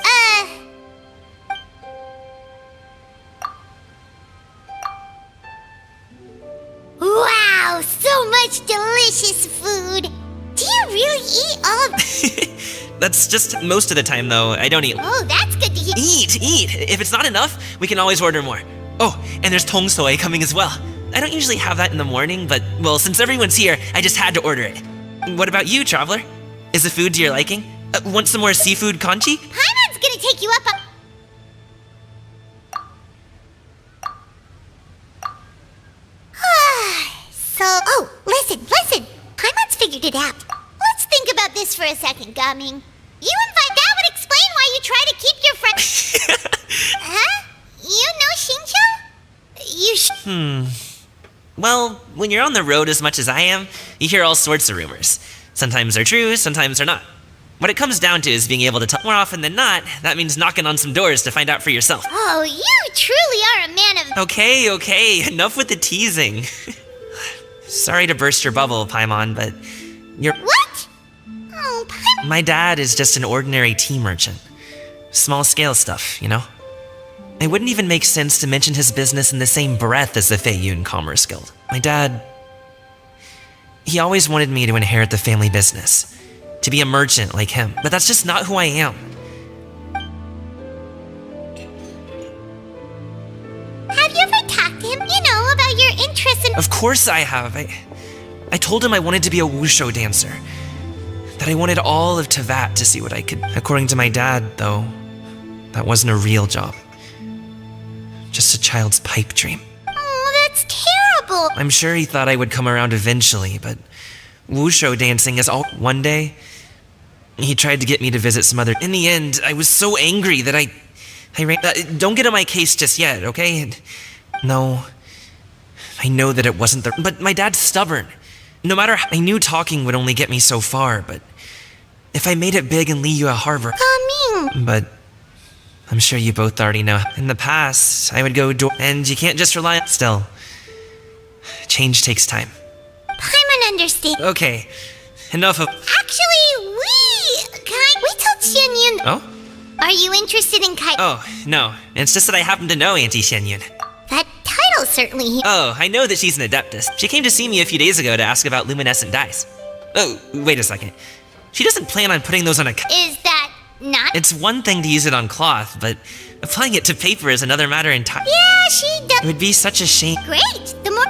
Wow, so much delicious food. Do you really eat all of... That's just most of the time, though. I don't eat. Oh, that's good to hear. Eat! If it's not enough, we can always order more. Oh, and there's tong soy coming as well. I don't usually have that in the morning, but, well, since everyone's here, I just had to order it. What about you, Traveler? Is the food to your liking? Want some more seafood kanchi? Paimon's gonna take you up oh, listen. Paimon's figured it out. Let's think about this for a second, Gaming. You invite... That would explain why you try to keep your friend... Huh? You know Shincho? Well, when you're on the road as much as I am, you hear all sorts of rumors. Sometimes they're true, sometimes they're not. What it comes down to is being able to tell. More often than not, that means knocking on some doors to find out for yourself. Oh, you truly are a man of... Okay, enough with the teasing. Sorry to burst your bubble, Paimon, but you're... What? Oh, Paimon... My dad is just an ordinary tea merchant. Small-scale stuff, you know? It wouldn't even make sense to mention his business in the same breath as the Feiyun Commerce Guild. My dad... He always wanted me to inherit the family business. To be a merchant like him. But that's just not who I am. Have you ever talked to him, about your interests in... Of course I have. I told him I wanted to be a wushu dancer. That I wanted all of Tevat to see what I could... According to my dad, though, that wasn't a real job. Just a child's pipe dream. Oh, that's terrible. I'm sure he thought I would come around eventually, but wushu dancing is all... One day, he tried to get me to visit some other... In the end, I was so angry that I ran... don't get on my case just yet, okay? No, I know that it wasn't the... But my dad's stubborn. No matter how... I knew talking would only get me so far, but if I made it big in Liyue Harbor... But... I'm sure you both already know. In the past, I would go and you can't just rely on... Still, change takes time. Paimon understands. Okay, enough of... Actually, we told Xianyun. Oh? Are you interested in kite? Oh, no. It's just that I happen to know Auntie Xianyun. That title certainly... Oh, I know that she's an Adeptus. She came to see me a few days ago to ask about luminescent dyes. Oh, wait a second. She doesn't plan on putting those on a... Is that not... It's one thing to use it on cloth, but applying it to paper is another matter entirely. Yeah, she does... It would be such a shame. Great! The more...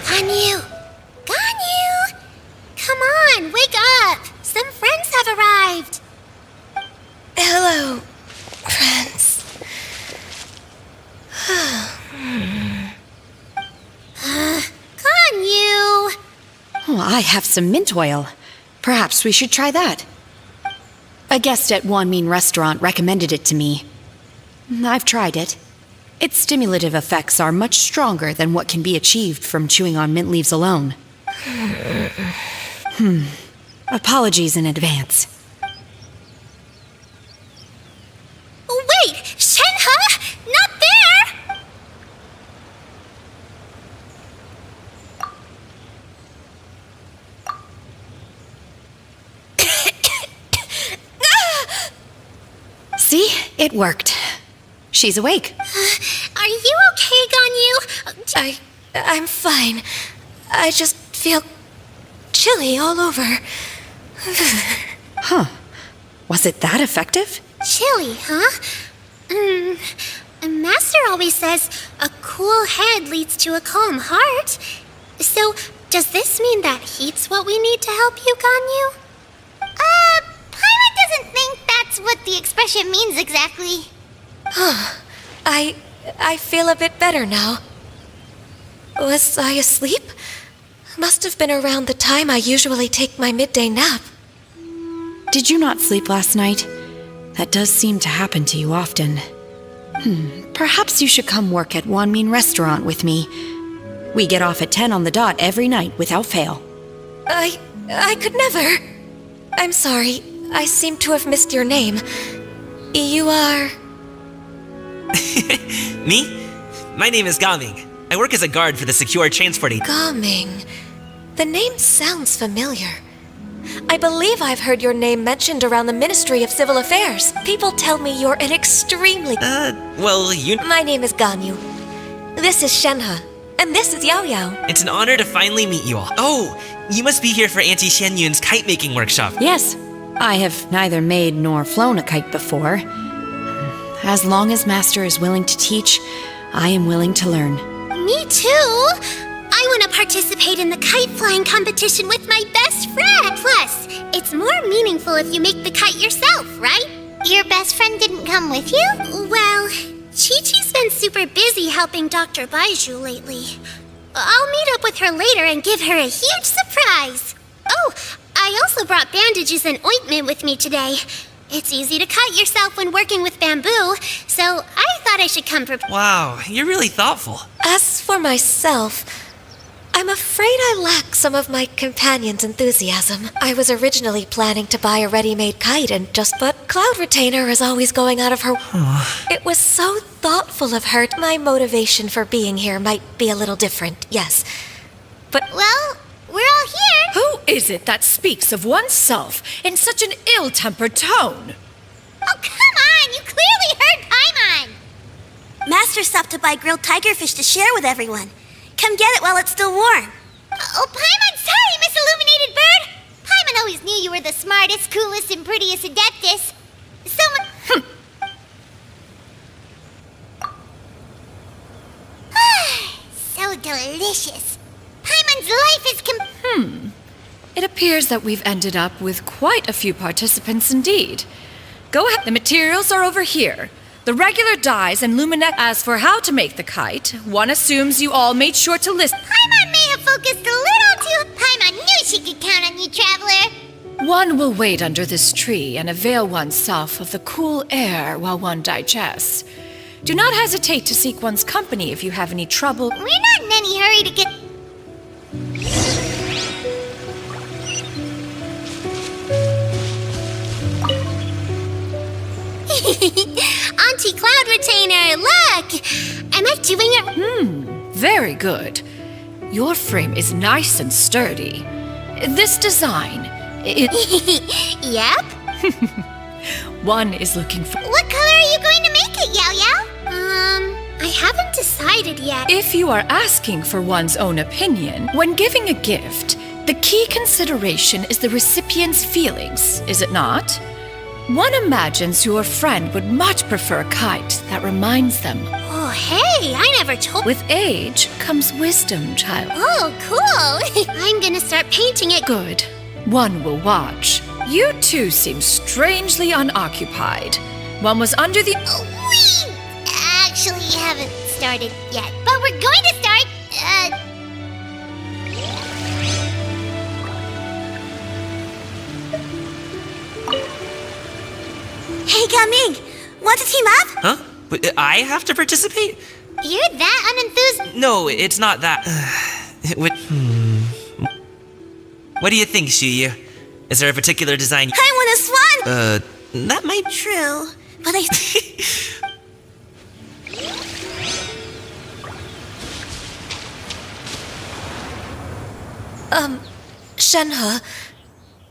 Ganyu! Ganyu! Come on, wake up! Some friends have arrived! Hello, friends. Ganyu! Oh, I have some mint oil. Perhaps we should try that. A guest at Wanmin Restaurant recommended it to me. I've tried it. Its stimulative effects are much stronger than what can be achieved from chewing on mint leaves alone. Apologies in advance. Wait! Shenhe! Not there! See? It worked. She's awake. Are you okay, Ganyu? I'm fine. I just feel chilly all over. Huh. Was it that effective? Chilly, huh? Master always says a cool head leads to a calm heart. So, does this mean that heat's what we need to help you, Ganyu? Paimon doesn't think that's what the expression means exactly. I feel a bit better now. Was I asleep? Must have been around the time I usually take my midday nap. Did you not sleep last night? That does seem to happen to you often. Perhaps you should come work at Wanmin Restaurant with me. We get off at 10 on the dot every night without fail. I could never. I'm sorry. I seem to have missed your name. You are... Me? My name is Gaming. I work as a guard for the secure transport agency. Gaming. The name sounds familiar. I believe I've heard your name mentioned around the Ministry of Civil Affairs. People tell me you're an extremely... well, you... My name is Ganyu. This is Shenhe. And this is Yao Yao. It's an honor to finally meet you all. Oh, you must be here for Auntie Xianyun's kite-making workshop. Yes. I have neither made nor flown a kite before. As long as Master is willing to teach, I am willing to learn. Me too! I want to participate in the kite flying competition with my best friend! Plus, it's more meaningful if you make the kite yourself, right? Your best friend didn't come with you? Well, Chi-Chi's been super busy helping Dr. Baiju lately. I'll meet up with her later and give her a huge surprise. Oh, I also brought bandages and ointment with me today. It's easy to cut yourself when working with bamboo, so I thought I should come prepared. Wow, you're really thoughtful. As for myself, I'm afraid I lack some of my companion's enthusiasm. I was originally planning to buy a ready-made kite but Cloud Retainer is always going out of her... It was so thoughtful of her. My motivation for being here might be a little different, yes. But... Well, we're all here. Who is it that speaks of oneself in such an ill-tempered tone? Oh, come on! You clearly heard Paimon! Master stopped to buy grilled tigerfish to share with everyone. Come get it while it's still warm. Oh, Paimon, sorry, Miss Illuminated Bird! Paimon always knew you were the smartest, coolest, and prettiest Adeptus. delicious. Paimon's life is It appears that we've ended up with quite a few participants indeed. Go ahead, the materials are over here. The regular dyes and luminescent. As for how to make the kite, one assumes you all made sure to list. Paimon may have focused a little too... Paimon knew she could count on you, Traveler. One will wait under this tree and avail oneself of the cool air while one digests. Do not hesitate to seek one's company if you have any trouble. We're not in any hurry to get... Auntie Cloud Retainer, look! Am I doing it? Very good. Your frame is nice and sturdy. This design, Yep. one is looking for... What color are you going to make it, Yao Yao? I haven't decided yet. If you are asking for one's own opinion, when giving a gift, the key consideration is the recipient's feelings, is it not? One imagines your friend would much prefer a kite that reminds them. Oh, hey, I never told... With age comes wisdom, child. Oh, cool. I'm gonna start painting it. Good. One will watch. You two seem strangely unoccupied. One was under the... We actually haven't started yet, but we're going to start, Hey, Gaming, want to team up? Huh? But I have to participate? You're that unenthused... No, it's not that. What do you think, Shuyu? Is there a particular design? I want a swan! That might... True, but I... Shenhe,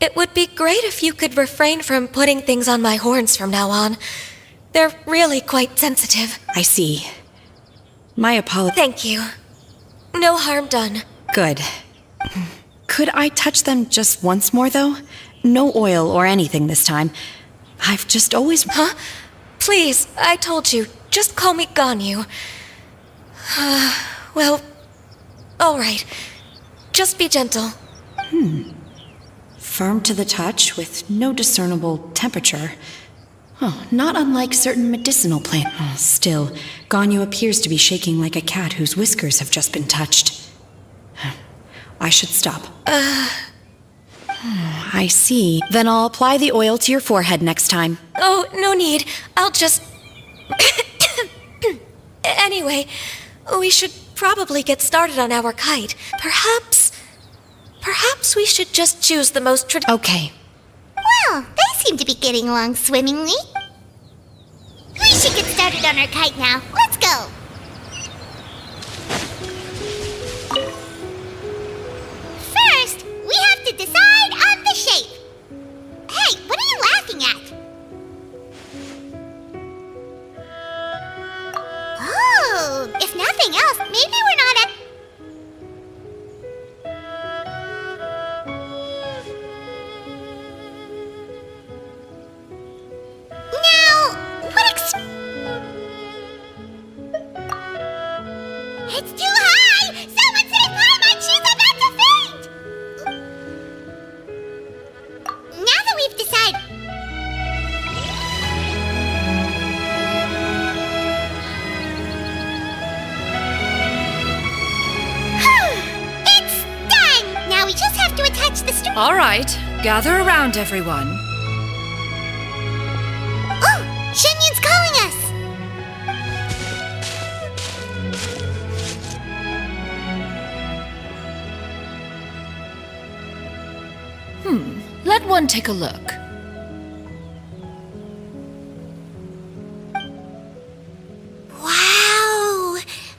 it would be great if you could refrain from putting things on my horns from now on. They're really quite sensitive. I see. My apologies. Thank you. No harm done. Good. Could I touch them just once more, though? No oil or anything this time. I've just always... Huh? Please, I told you. Just call me Ganyu. Well, all right. Just be gentle. Firm to the touch with no discernible temperature. Oh, not unlike certain medicinal plants. Oh, still, Ganyu appears to be shaking like a cat whose whiskers have just been touched. I should stop. I see. Then I'll apply the oil to your forehead next time. Oh, no need. I'll just... Anyway, we should probably get started on our kite. Perhaps we should just choose the most Okay. Well, they seem to be getting along swimmingly. We should get started on our kite now. Let's go. First, we have to decide on the shape. Hey, what are you laughing at? Oh, if nothing else, maybe we're not at... It's too high! Someone save Paimon! She's about to faint! Now that we've decided... It's done! Now we just have to attach the string. All right, gather around, everyone. Oh! Shenyun's calling us! Let one take a look. Wow!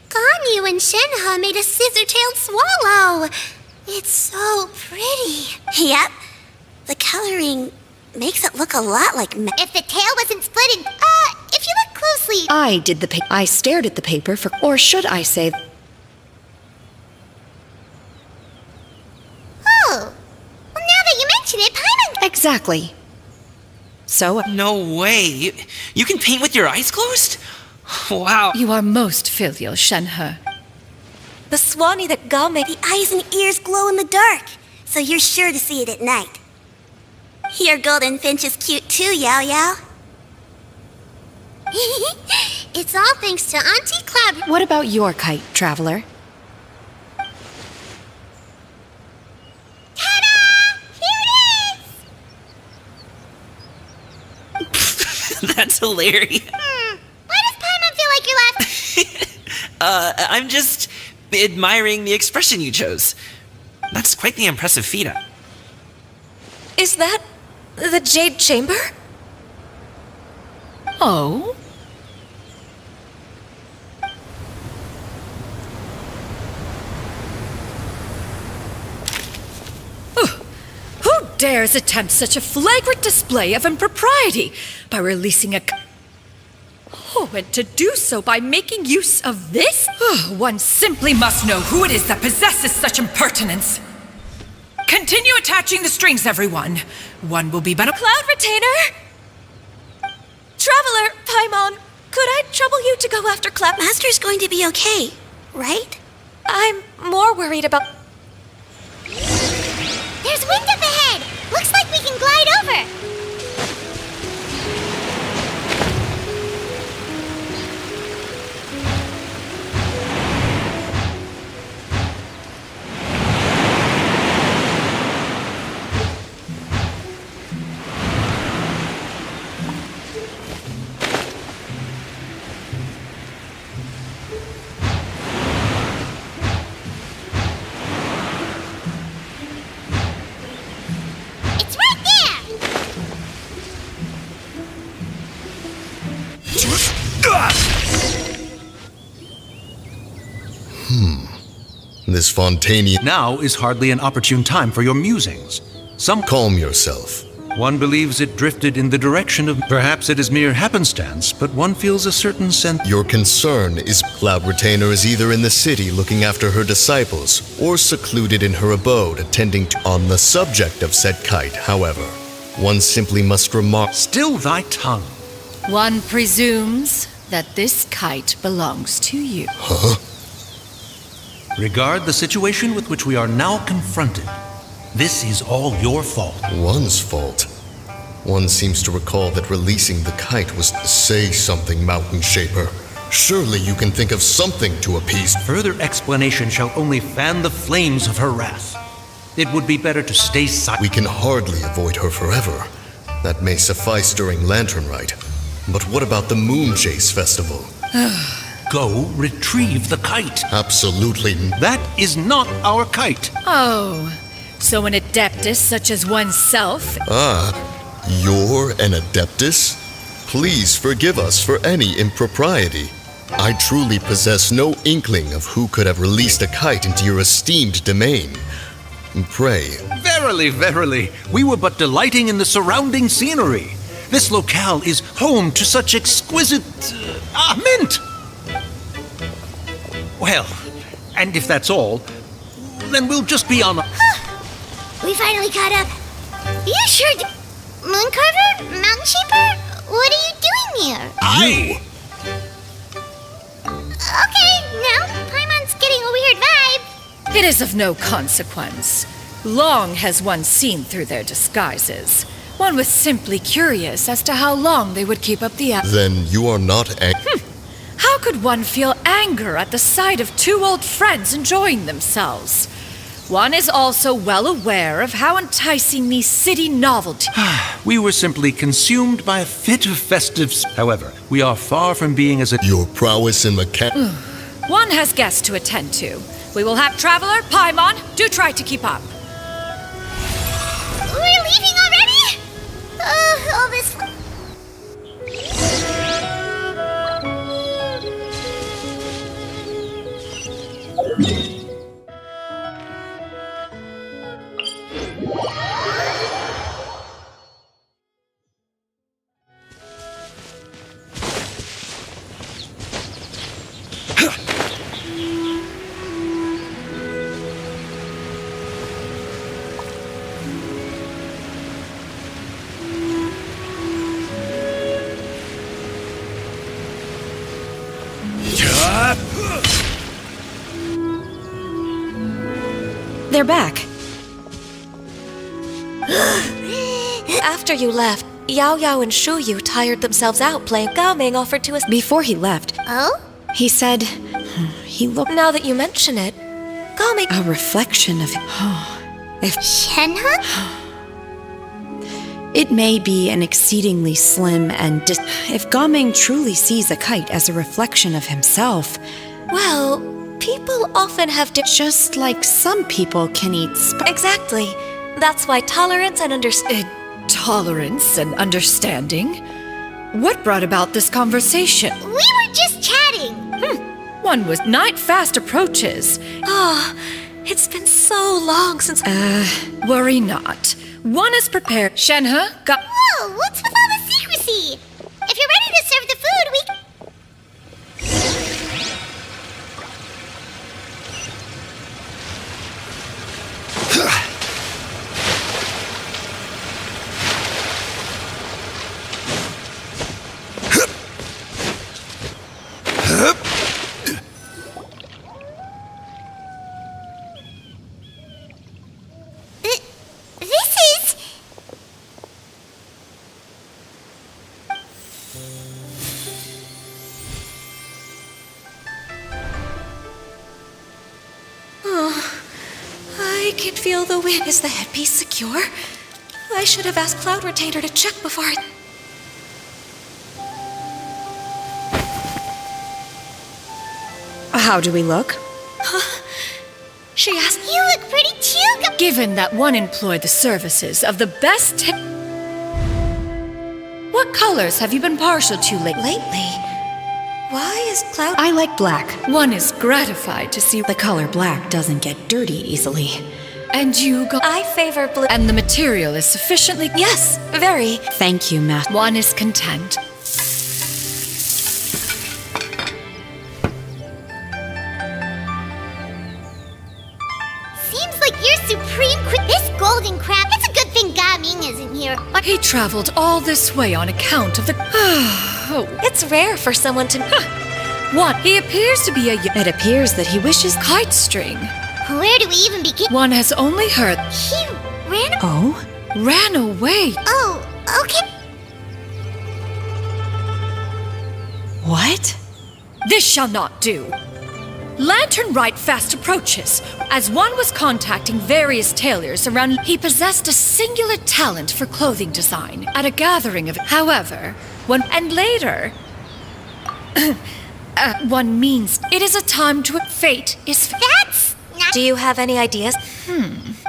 Ganyu and Shenhe made a scissor-tailed swallow! It's so pretty. Yep. The coloring makes it look a lot like me. If the tail wasn't split in... if you look closely... I did the paper. I stared at the paper for... Or should I say... Oh! Well, now that you mention it, Paimon... Exactly. So... No way. You can paint with your eyes closed? Wow. You are most filial, Shenhe. The Swanee that Game... The eyes and ears glow in the dark, so you're sure to see it at night. Your golden finch is cute too, Yao Yao. It's all thanks to Auntie Cloud. What about your kite, Traveler? Ta-da! Here it is! That's hilarious. Why does Paimon feel like you're laughing? I'm just admiring the expression you chose. That's quite the impressive feat. Is that the Jade Chamber? Oh? Who dares attempt such a flagrant display of impropriety by releasing a... Oh, and to do so by making use of this? One simply must know who it is that possesses such impertinence. Continue attaching the strings, everyone. One will be better... Cloud Retainer! Traveler, Paimon, could I trouble you to go after Cloud? Master's going to be okay, right? I'm more worried about... There's wind up ahead! Looks like we can glide over! It's right there! This Fontanian... Now is hardly an opportune time for your musings. Calm yourself. One believes it drifted in the direction of... Perhaps it is mere happenstance, but one feels a certain sense... Your concern is Cloud Retainer is either in the city looking after her disciples, or secluded in her abode attending to... On the subject of said kite, however, one simply must remark... Still thy tongue. One presumes that this kite belongs to you. Huh? Regard the situation with which we are now confronted. This is all your fault. One's fault? One seems to recall that releasing the kite was... Say something, Mountain Shaper. Surely you can think of something to appease... Further explanation shall only fan the flames of her wrath. It would be better to stay silent. We can hardly avoid her forever. That may suffice during Lantern Rite. But what about the Moon Chase Festival? Go retrieve the kite. Absolutely. That is not our kite. Oh, so an adeptus such as oneself... Ah, you're an adeptus? Please forgive us for any impropriety. I truly possess no inkling of who could have released a kite into your esteemed domain. Pray. Verily, verily, we were but delighting in the surrounding scenery. This locale is home to such exquisite... mint! Well, and if that's all, then we'll just be on... We finally caught up. You sure d- Mooncarver? Mountain Shaper? What are you doing here? Okay, now Paimon's getting a weird vibe. It is of no consequence. Long has one seen through their disguises. One was simply curious as to how long they would keep up the... Then you are not How could one feel anger at the sight of two old friends enjoying themselves? One is also well aware of how enticing these city novelties... We were simply consumed by a fit of festive... However, we are far from being as a... Your prowess in One has guests to attend to. We will have Traveler, Paimon, do try to keep up. We're leaving already? All this... They're back. After you left, Yao Yao and Shu Yu tired themselves out playing. Gao Ming offered to us. Before he left, Oh? he said he looked Now that you mention it, Gao Ming. a reflection of. If Shenhe? it may be an exceedingly slim and if Gaming truly sees a kite as a reflection of himself, Well, people often have just like some people can eat Exactly. That's why tolerance and Tolerance and understanding? What brought about this conversation? We were just chatting. One was night fast approaches. Oh, it's been so long since. Worry not. One is prepared. Shenhe, Whoa, what's with all the secrecy? If you're ready to serve the food, we... This is... Oh, I can feel the wind. Is the headpiece secure? I should have asked Cloud Retainer to check before I... How do we look? She asked... You look pretty too. given that one employed the services of the best. What colors have you been partial to lately? Why is Cloud... I like black. One is gratified to see the color black doesn't get dirty easily. And you go... I favor blue. And the material is sufficiently... Yes, very. Thank you, Master. One is content. Seems like you're supreme quick. This golden crab, it's a good thing Gaming isn't here. He traveled all this way on account of the... Oh. It's rare for someone to... What? He appears to be a... It appears that he wishes... kite string. Where do we even begin? One has only heard... He ran... Oh? Ran away. Oh, okay. What? This shall not do. Lantern Right fast approaches. As one was contacting various tailors around, he possessed a singular talent for clothing design at a gathering of... However, when... And later... one means it is a time to... Fate is... That's not... Do you have any ideas?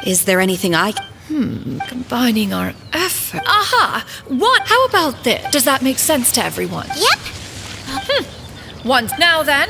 Is there anything I... Combining our effort... Aha! What? How about this? Does that make sense to everyone? Yep. Once... Now then...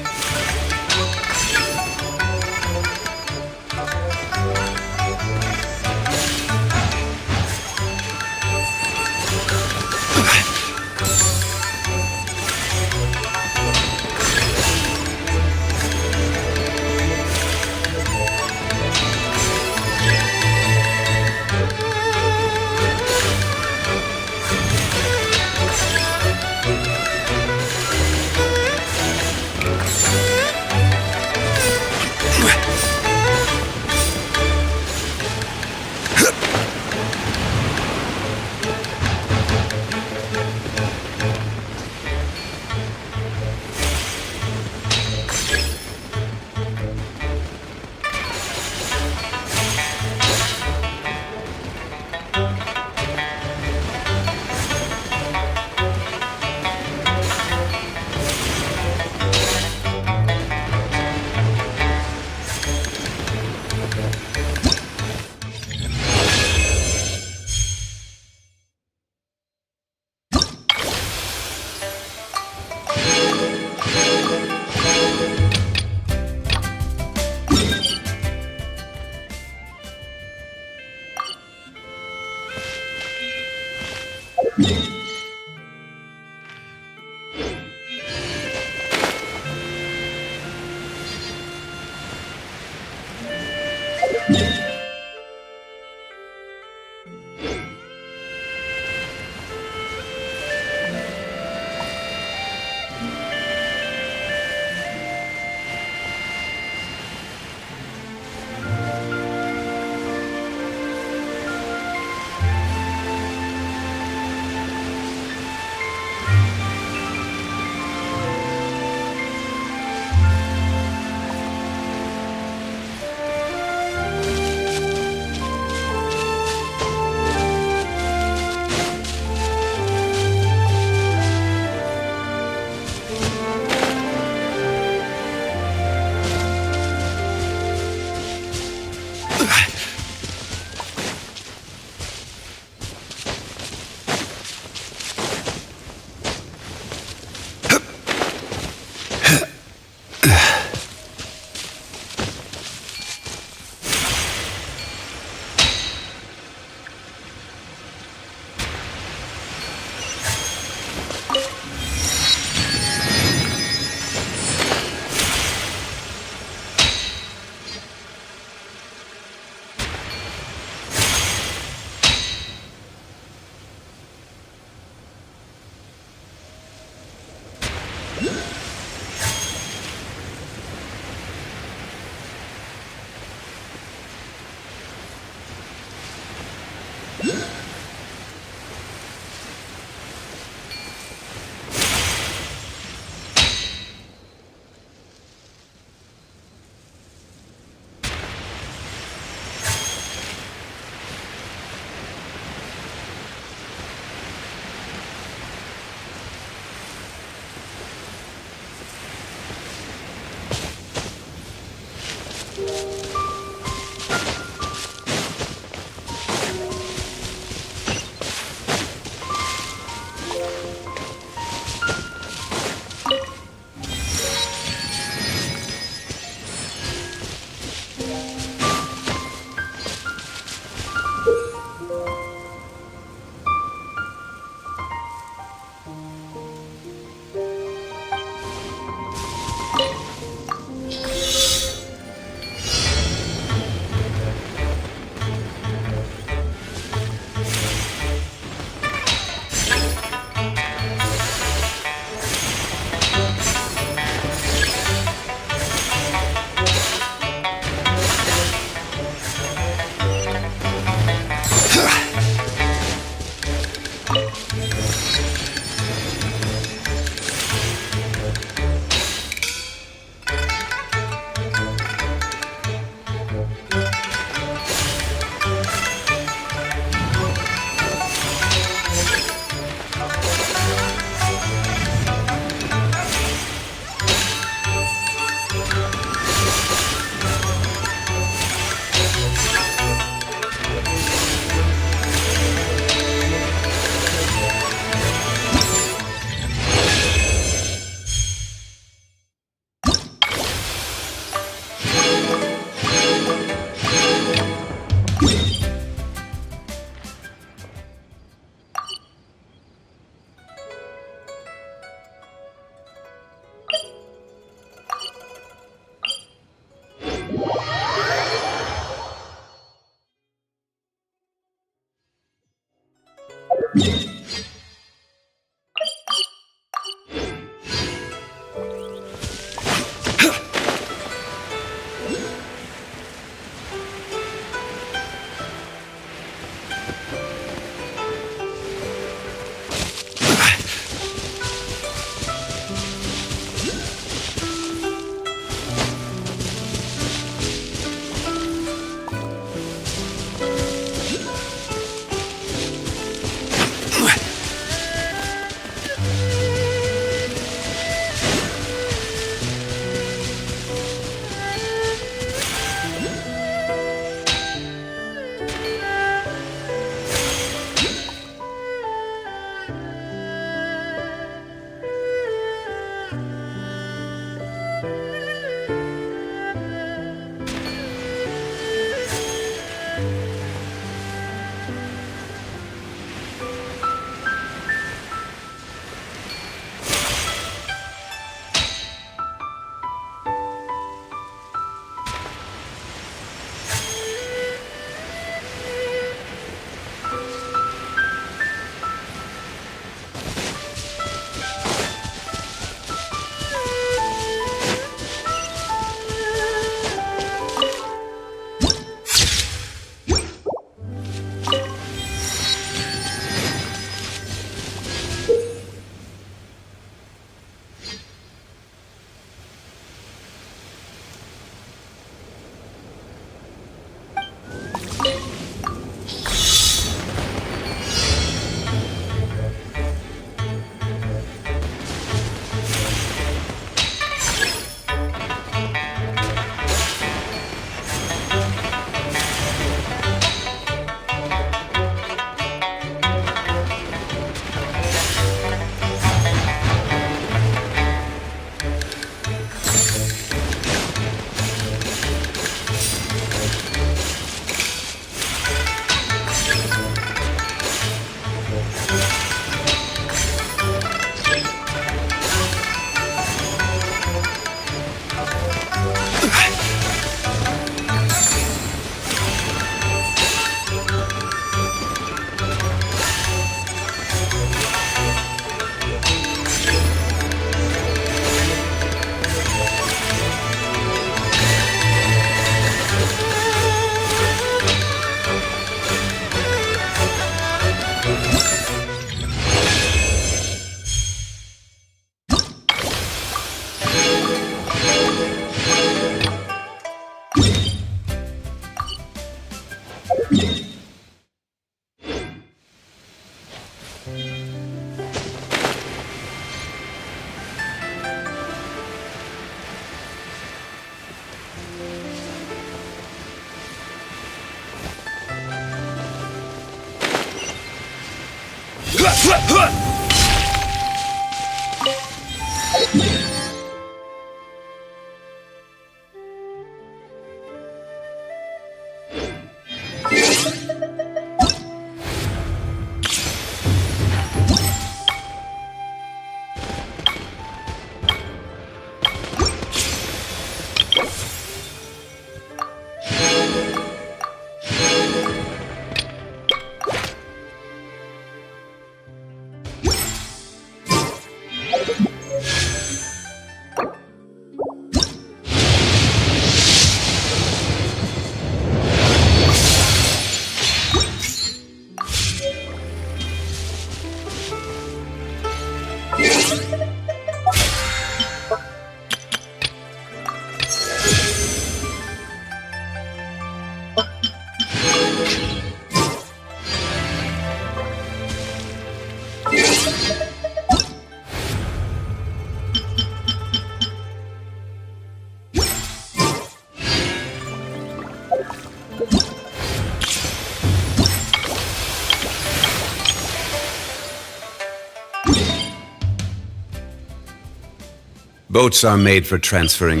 Boats are made for transferring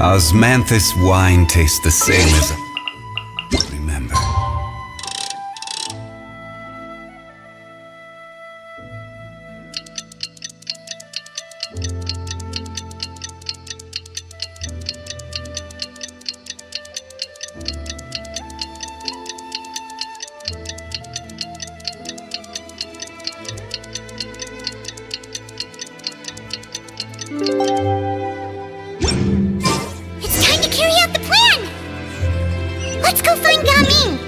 Osmanthus wine tastes the same as remember. It's time to carry out the plan! Let's go find Gaming!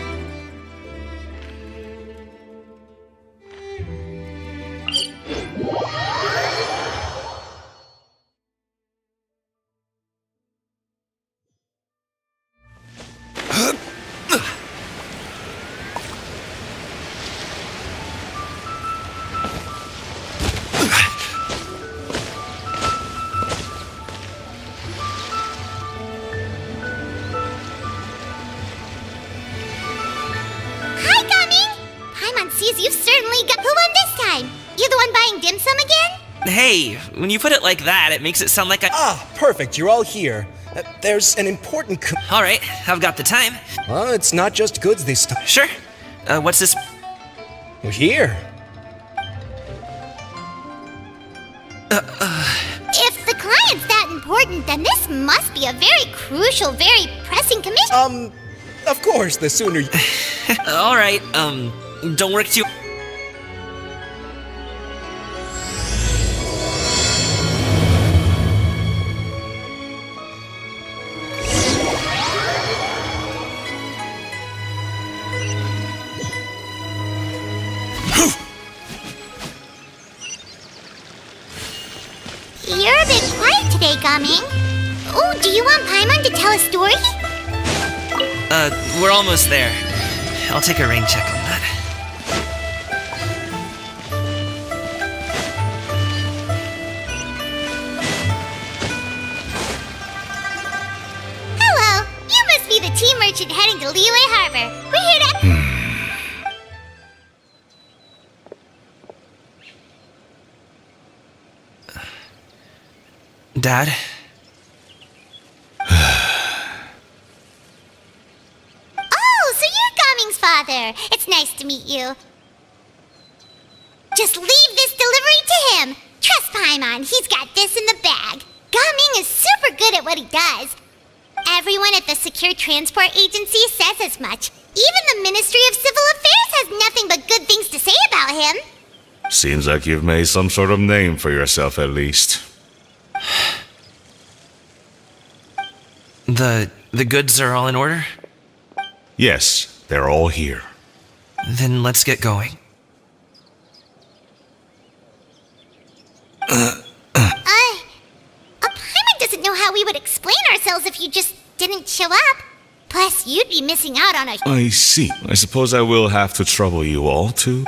Hi, Gaming! Paimon sees you've certainly got who won this time. You the one buying dim sum again? Hey, when you put it like that, it makes it sound like I. Ah, perfect, you're all here. There's an important Alright, I've got the time. It's not just goods this time. Sure. What's this? We're here. If the client's that important, then this must be a very crucial, very pressing commission. Of course, the sooner you... Alright, don't work too. You're a bit quiet today, Gaming. Oh, do you want Paimon to tell a story? We're almost there. I'll take a rain check on that. Hello, you must be the tea merchant heading to Liyue Harbor. We're here to... Dad? Oh, so you're Gaming's father. It's nice to meet you. Just leave this delivery to him. Trust Paimon, he's got this in the bag. Gaming is super good at what he does. Everyone at the Secure Transport Agency says as much. Even the Ministry of Civil Affairs has nothing but good things to say about him. Seems like you've made some sort of name for yourself at least. The goods are all in order? Yes, they're all here. Then let's get going. Paimon doesn't know how we would explain ourselves if you just didn't show up. Plus, you'd be missing out on a... I see. I suppose I will have to trouble you all too.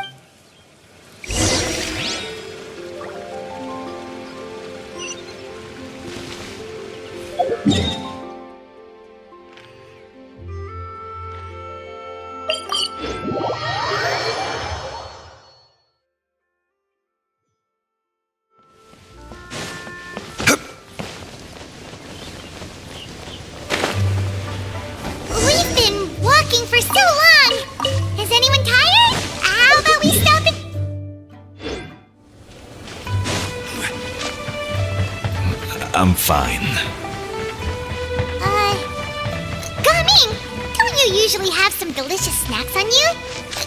We've been walking for so long. Is anyone tired? How about we stop and... I'm fine. Gaming, don't you usually have some delicious snacks on you?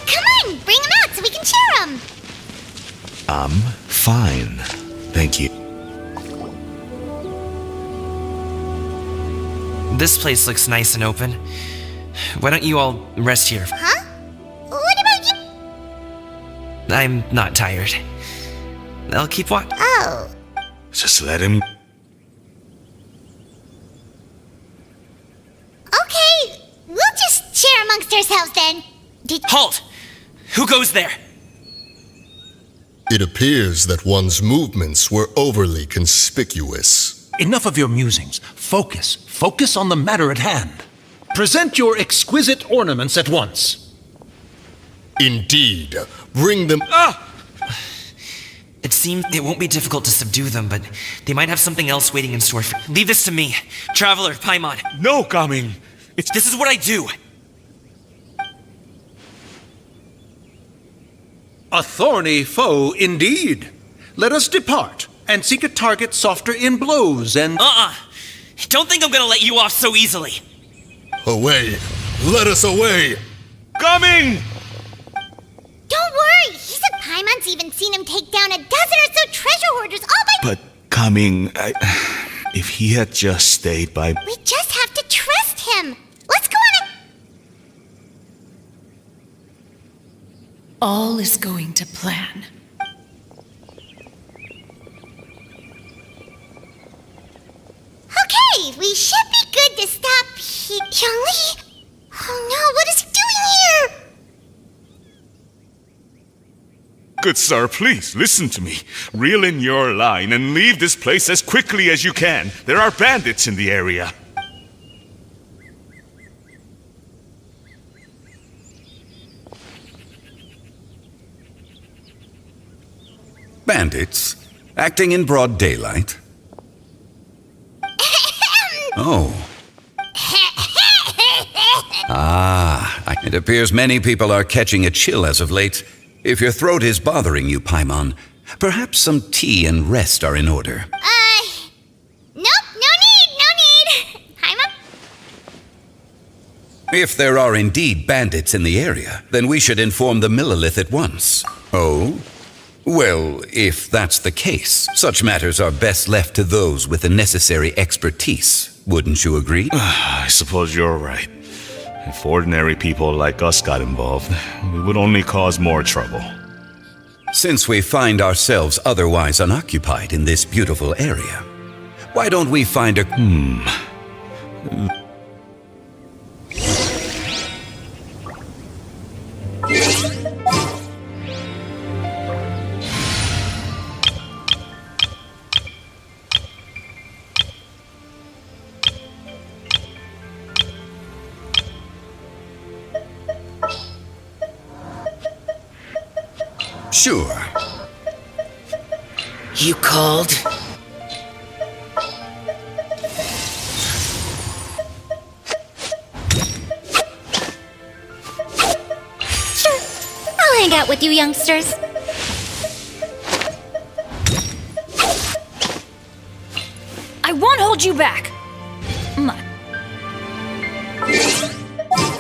Come on, bring them out so we can share them. I'm fine. Thank you. This place looks nice and open. Why don't you all rest here? Huh? What about you? I'm not tired. I'll keep walking. Oh. Just let him... Okay, we'll just share amongst ourselves then. Halt! Who goes there? It appears that one's movements were overly conspicuous. Enough of your musings. Focus. Focus on the matter at hand. Present your exquisite ornaments at once. Indeed. Bring them... It's seems it won't be difficult to subdue them, but they might have something else waiting in store for... Leave this to me. Traveler, Paimon. No, Gaming! This is what I do! A thorny foe indeed. Let us depart and seek a target softer in blows and... Don't think I'm gonna let you off so easily! Away! Let us away! Coming! Don't worry! He said Paimon's even seen him take down a dozen or so treasure hoarders all by... But Coming, if he had just stayed by... We just have to trust him! Let's go on a... All is going to plan. Okay, we should be good to stop Yangli. Oh no, what is he doing here? Good sir, please, listen to me. Reel in your line and leave this place as quickly as you can. There are bandits in the area. Bandits? Acting in broad daylight? Oh. It appears many people are catching a chill as of late. If your throat is bothering you, Paimon, perhaps some tea and rest are in order. Nope, no need. Paimon? If there are indeed bandits in the area, then we should inform the Millilith at once. Oh? Well, if that's the case, such matters are best left to those with the necessary expertise. Wouldn't you agree? I suppose you're right. If ordinary people like us got involved, we would only cause more trouble. Since we find ourselves otherwise unoccupied in this beautiful area, why don't we find a... Sure. You called? Sure. I'll hang out with you youngsters. I won't hold you back.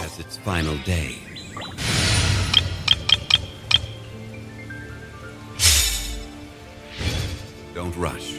As its final day. Don't rush.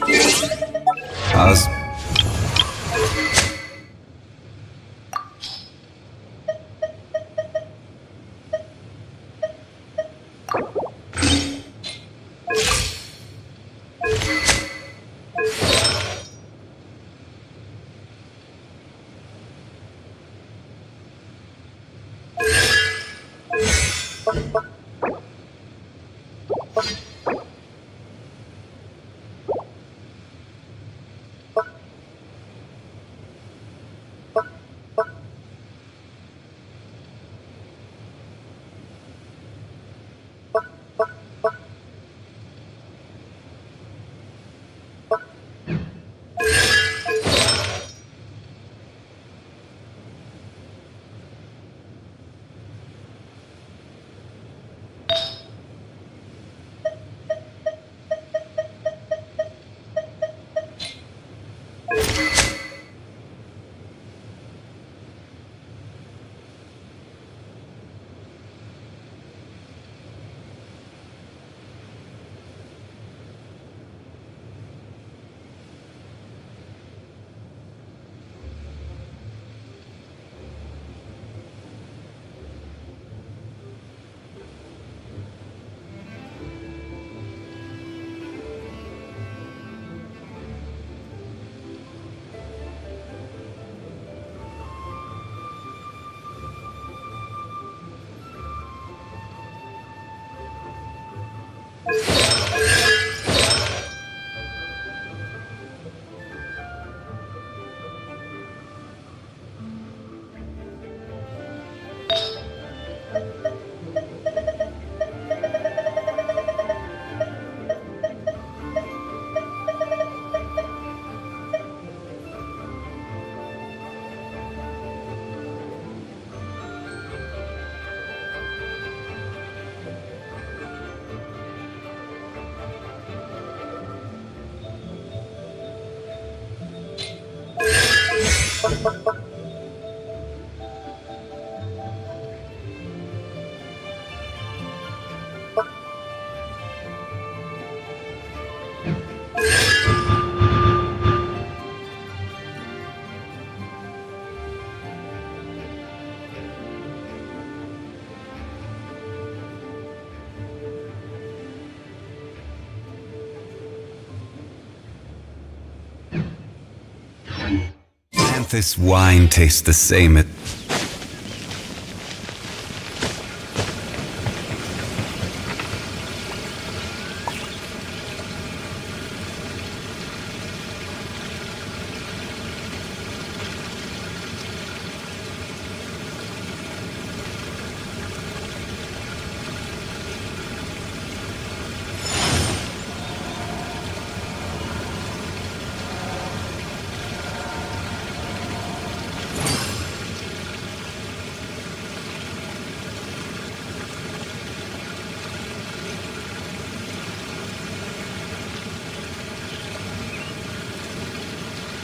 This wine tastes the same at...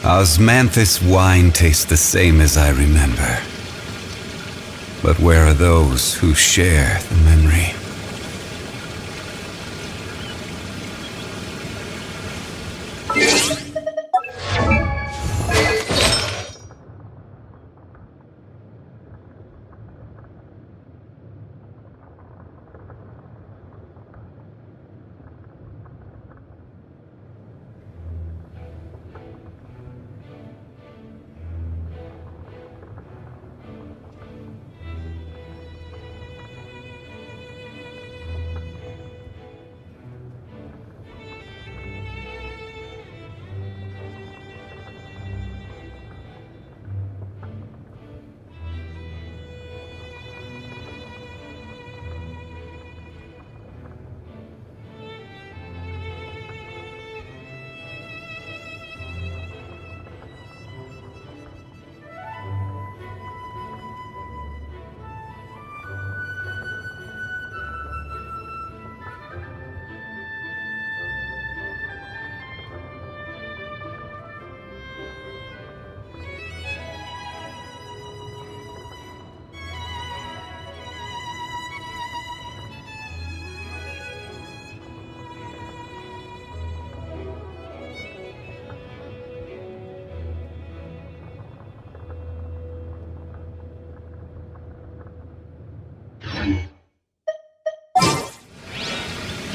Osmanthus wine tastes the same as I remember. But where are those who share the memory?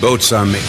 Boats on me.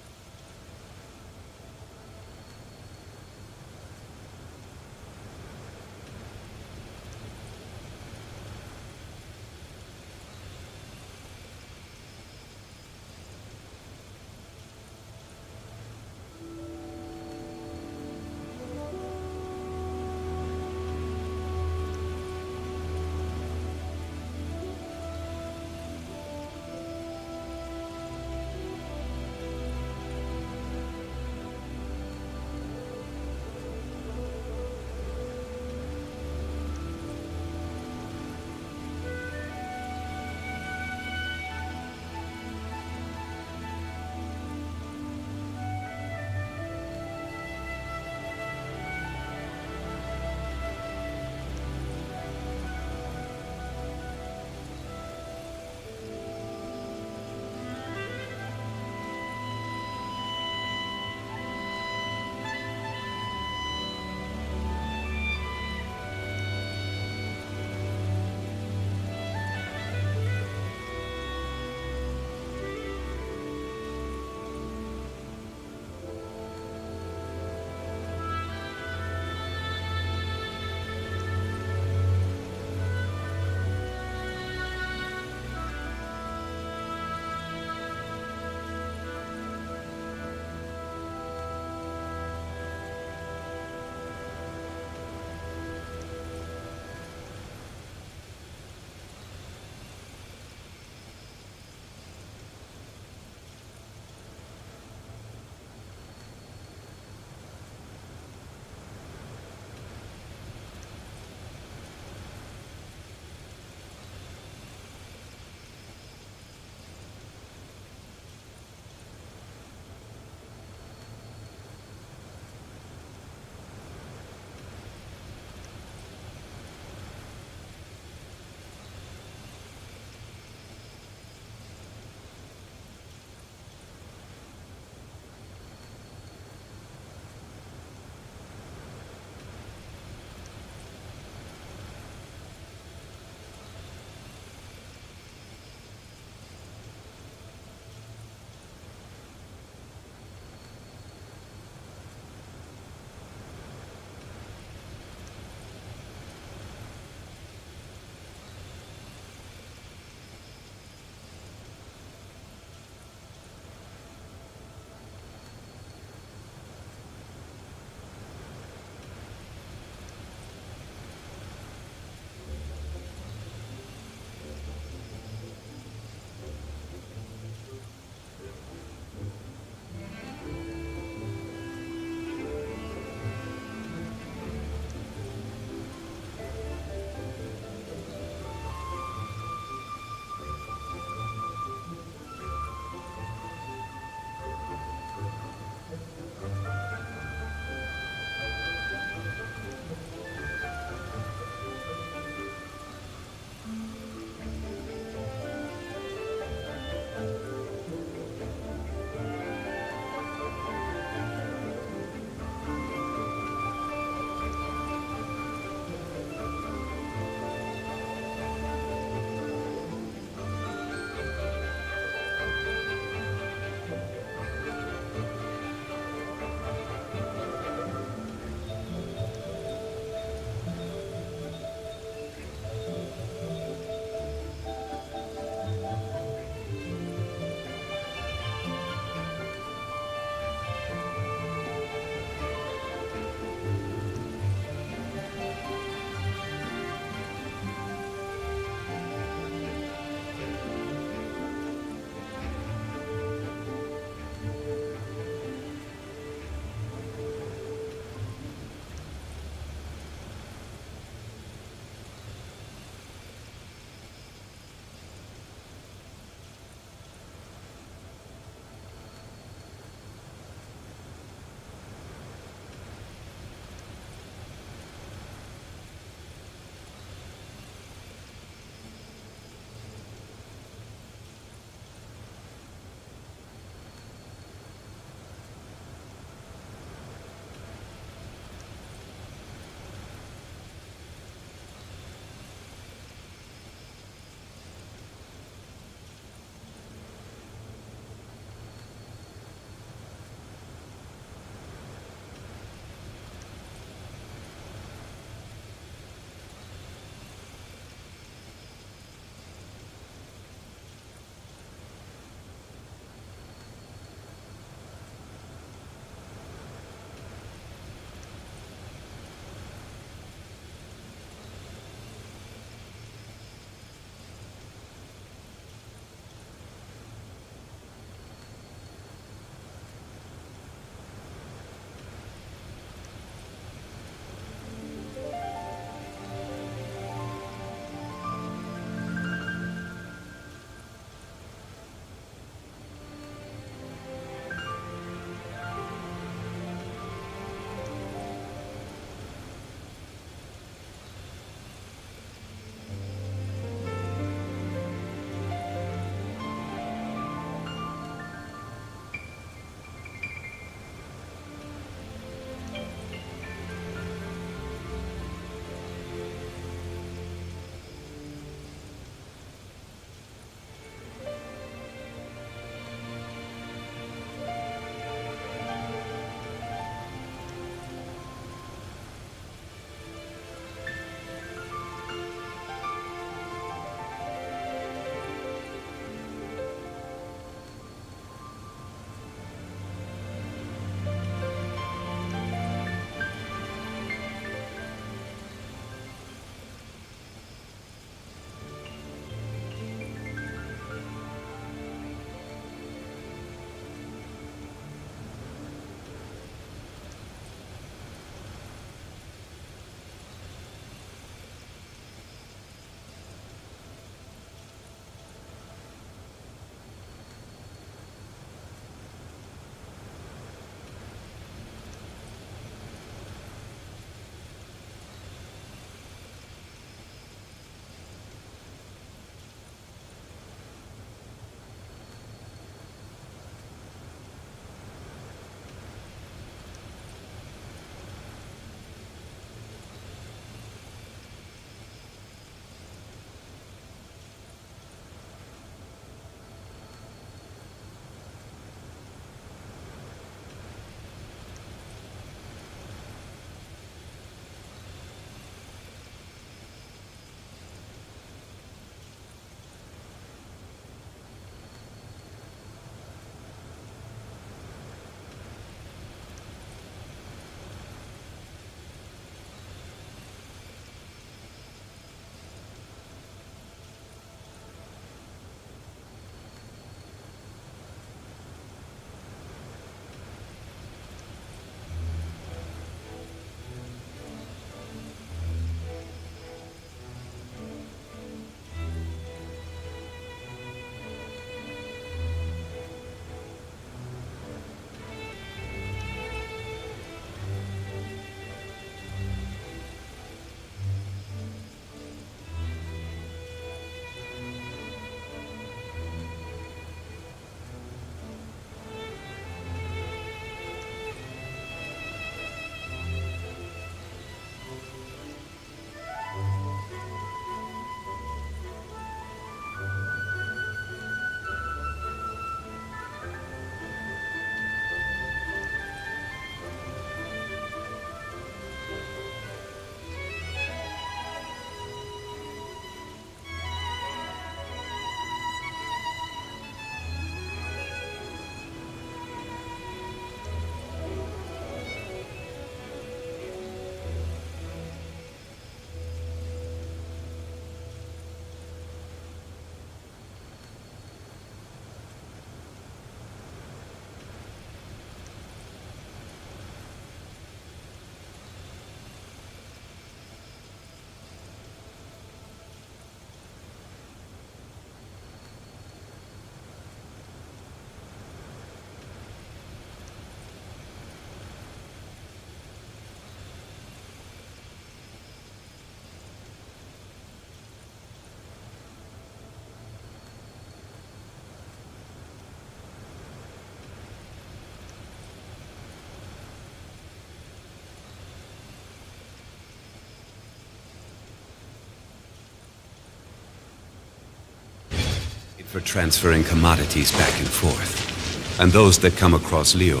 for transferring commodities back and forth, and those that come across Leo.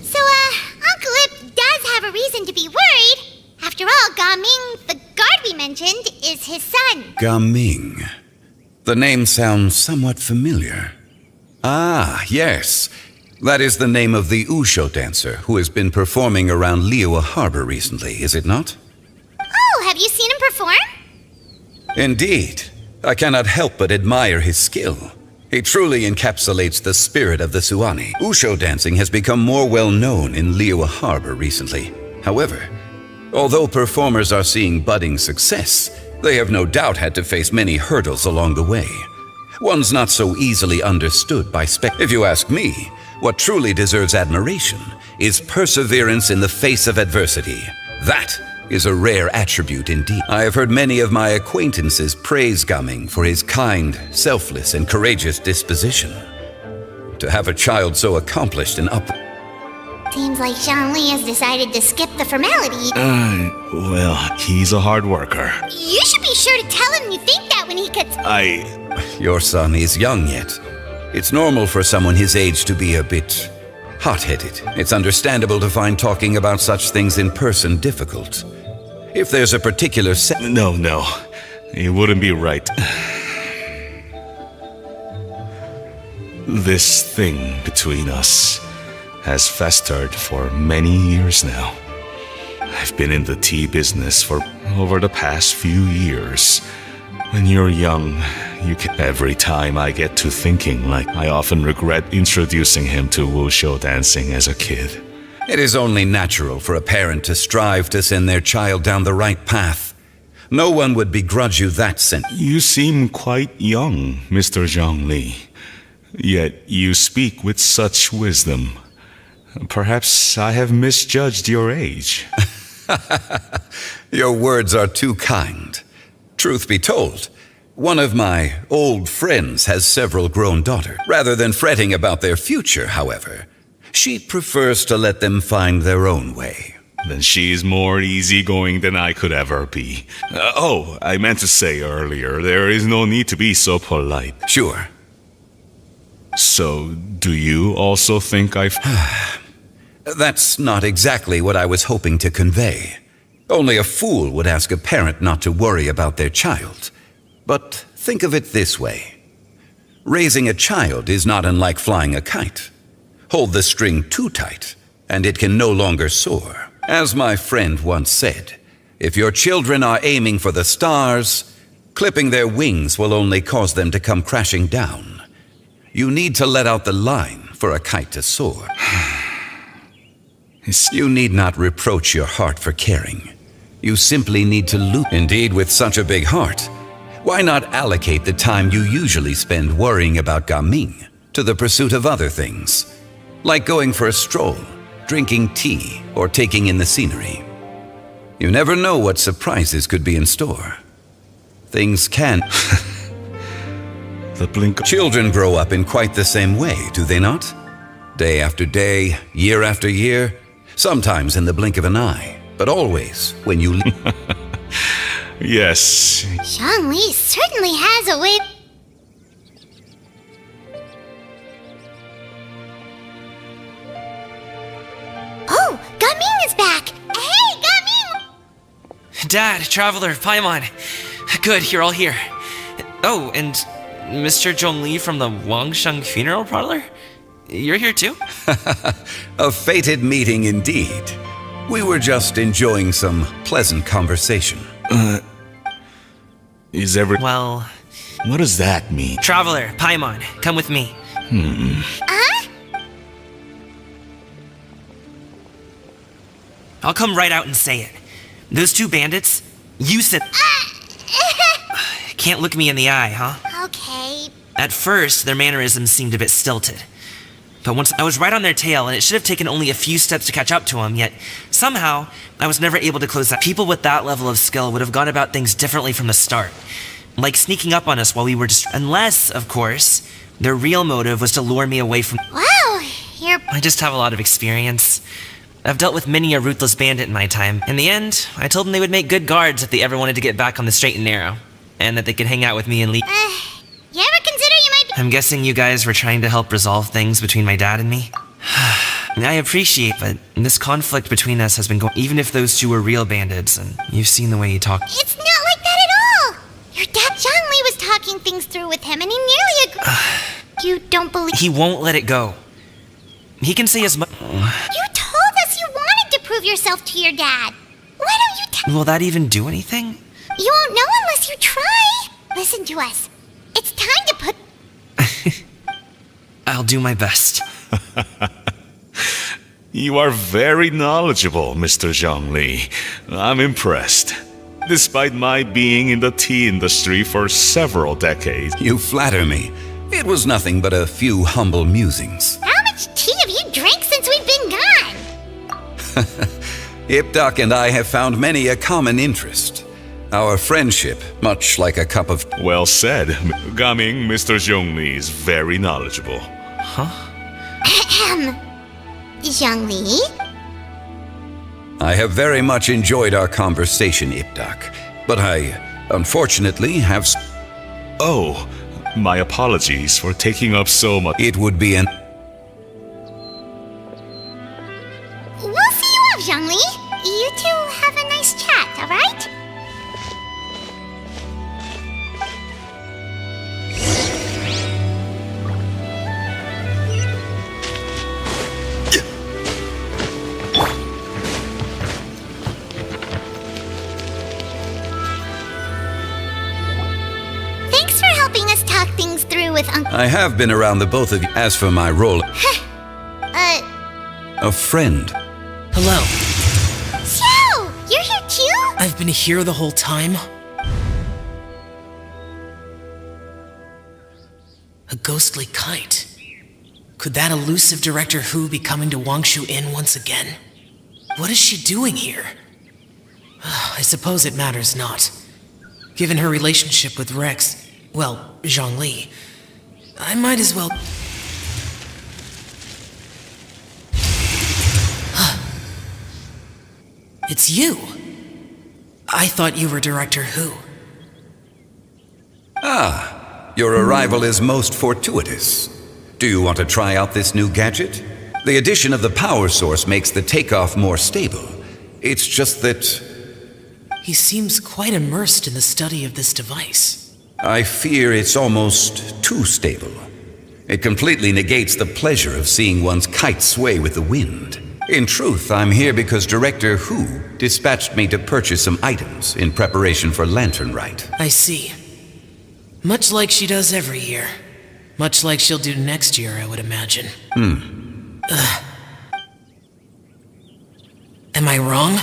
So, Uncle Ip does have a reason to be worried. After all, Ga-Ming, the guard we mentioned, is his son. Ga-Ming. The name sounds somewhat familiar. Ah, yes. That is the name of the Wushu dancer who has been performing around Liyue Harbor recently, is it not? Oh, have you seen him perform? Indeed. I cannot help but admire his skill. He truly encapsulates the spirit of the Suani. Wushu dancing has become more well known in Liyue Harbor recently. However, although performers are seeing budding success, they have no doubt had to face many hurdles along the way. One's not so easily understood by If you ask me, what truly deserves admiration is perseverance in the face of adversity. That is a rare attribute indeed. I have heard many of my acquaintances praise Ga-Ming for his kind, selfless, and courageous disposition. To have a child so accomplished and Seems like Zhongli has decided to skip the formality. Well, he's a hard worker. You should be sure to tell him you think that when he gets... Your son is young yet. It's normal for someone his age to be a bit hot-headed. It's understandable to find talking about such things in person difficult. If there's a particular No. It wouldn't be right. This thing between us has festered for many years now. I've been in the tea business for over the past few years. When you're young, every time I get to thinking, I often regret introducing him to Wushu dancing as a kid. It is only natural for a parent to strive to send their child down the right path. No one would begrudge you that You seem quite young, Mr. Zhongli. Yet you speak with such wisdom. Perhaps I have misjudged your age. Your words are too kind. Truth be told, one of my old friends has several grown daughters. Rather than fretting about their future, however, she prefers to let them find their own way. Then she's more easygoing than I could ever be. I meant to say earlier, there is no need to be so polite. Sure. So, do you also think I've... That's not exactly what I was hoping to convey. Only a fool would ask a parent not to worry about their child. But think of it this way. Raising a child is not unlike flying a kite. Hold the string too tight, and it can no longer soar. As my friend once said, if your children are aiming for the stars, clipping their wings will only cause them to come crashing down. You need to let out the line for a kite to soar. You need not reproach your heart for caring. You simply need to loop. Indeed, with such a big heart, why not allocate the time you usually spend worrying about Ga-Ming to the pursuit of other things, like going for a stroll, drinking tea, or taking in the scenery? You never know what surprises could be in store. Things can... The blink... Children grow up in quite the same way, do they not? Day after day, year after year, sometimes in the blink of an eye, but always when you... Yes. Zhongli certainly has a way... Oh, Ga-Ming is back! Hey, Ga-Ming! Dad, Traveler, Paimon. Good, you're all here. Oh, and Mr. Zhongli from the Wangsheng Funeral Parlor? You're here too? A fated meeting indeed. We were just enjoying some pleasant conversation. Is every... Well... What does that mean? Traveler, Paimon, come with me. I'll come right out and say it. Those two bandits, you said... Can't look me in the eye, huh? Okay. At first, their mannerisms seemed a bit stilted. But once I was right on their tail, and it should have taken only a few steps to catch up to them, yet somehow I was never able to close that. People with that level of skill would have gone about things differently from the start. Like sneaking up on us while we were just... Unless, of course, their real motive was to lure me away from... Wow, you're... I just have a lot of experience. I've dealt with many a ruthless bandit in my time. In the end, I told them they would make good guards if they ever wanted to get back on the straight and narrow. And that they could hang out with me and leave. You ever I'm guessing you guys were trying to help resolve things between my dad and me? I appreciate, but this conflict between us has been going even if those two were real bandits, and you've seen the way he talked. It's not like that at all! Your dad, Zhongli, was talking things through with him, and he nearly agreed. You don't believe— He won't let it go. He can say as much— You told us you wanted to prove yourself to your dad. Why don't you Will that even do anything? You won't know unless you try. Listen to us. It's time to put— I'll do my best. You are very knowledgeable, Mr. Zhongli. I'm impressed. Despite my being in the tea industry for several decades. You flatter me. It was nothing but a few humble musings. How much tea have you drank since we've been gone? Ipdak and I have found many a common interest. Our friendship, much like a cup of— Well said. Gaming, Mr. Zhongli is very knowledgeable. Ahem. Zhongli? I have very much enjoyed our conversation, Ipdak, but I, unfortunately, have— Oh, my apologies for taking up so much— It would be an— We'll see you off, Zhongli. You two have a nice chat, alright? Thanks for helping us talk things through with Uncle— I have been around the both of you. As for my role— a friend. Hello. Xiao! You're here too? I've been here the whole time? A ghostly kite. Could that elusive Director Hu be coming to Wangshu Inn once again? What is she doing here? I suppose it matters not. Given her relationship with Rex, well, Zhongli, I might as well— It's you! I thought you were Director Hu. Ah, your arrival is most fortuitous. Do you want to try out this new gadget? The addition of the power source makes the takeoff more stable. It's just that— He seems quite immersed in the study of this device. I fear it's almost too stable. It completely negates the pleasure of seeing one's kite sway with the wind. In truth, I'm here because Director Hu dispatched me to purchase some items in preparation for Lantern Rite. I see. Much like she does every year. Much like she'll do next year, I would imagine. Am I wrong?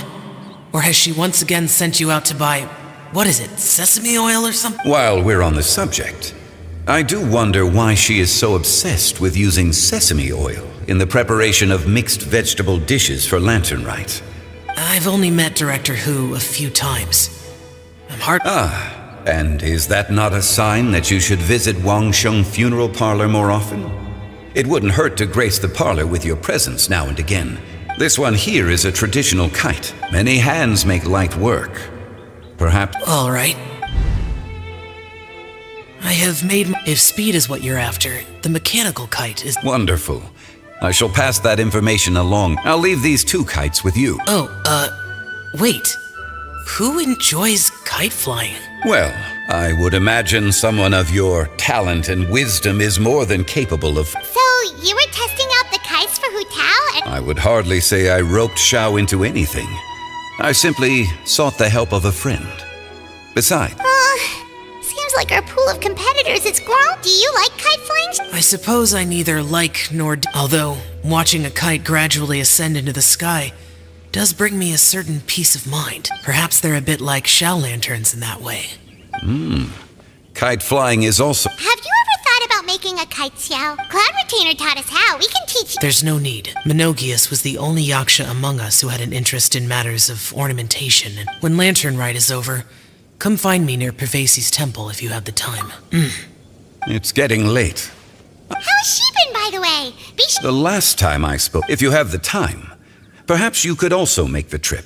Or has she once again sent you out to buy— what is it, sesame oil or something? While we're on the subject, I do wonder why she is so obsessed with using sesame oil in the preparation of mixed vegetable dishes for Lantern Rite. I've only met Director Hu a few times. I'm hard— And is that not a sign that you should visit Wangsheng Funeral Parlor more often? It wouldn't hurt to grace the parlor with your presence now and again. This one here is a traditional kite. Many hands make light work. Perhaps— All right. I have made— If speed is what you're after, the mechanical kite is— Wonderful. I shall pass that information along. I'll leave these two kites with you. Wait. Who enjoys kite flying? Well, I would imagine someone of your talent and wisdom is more than capable of— So, you were testing out the kites for Hu Tao and— I would hardly say I roped Xiao into anything. I simply sought the help of a friend. Besides— seems like our pool of competitors has grown. Do you like kite flying? I suppose I neither like nor although watching a kite gradually ascend into the sky does bring me a certain peace of mind. Perhaps they're a bit like Shao lanterns in that way. Kite flying is also— Have you ever thought about making a kite, Xiao? Cloud Retainer taught us how. We can teach you. There's no need. Menogius was the only Yaksha among us who had an interest in matters of ornamentation, and when Lantern Rite is over, come find me near Pervasi's temple if you have the time. It's getting late. How has she been, by the way? The last time I spoke— If you have the time, perhaps you could also make the trip.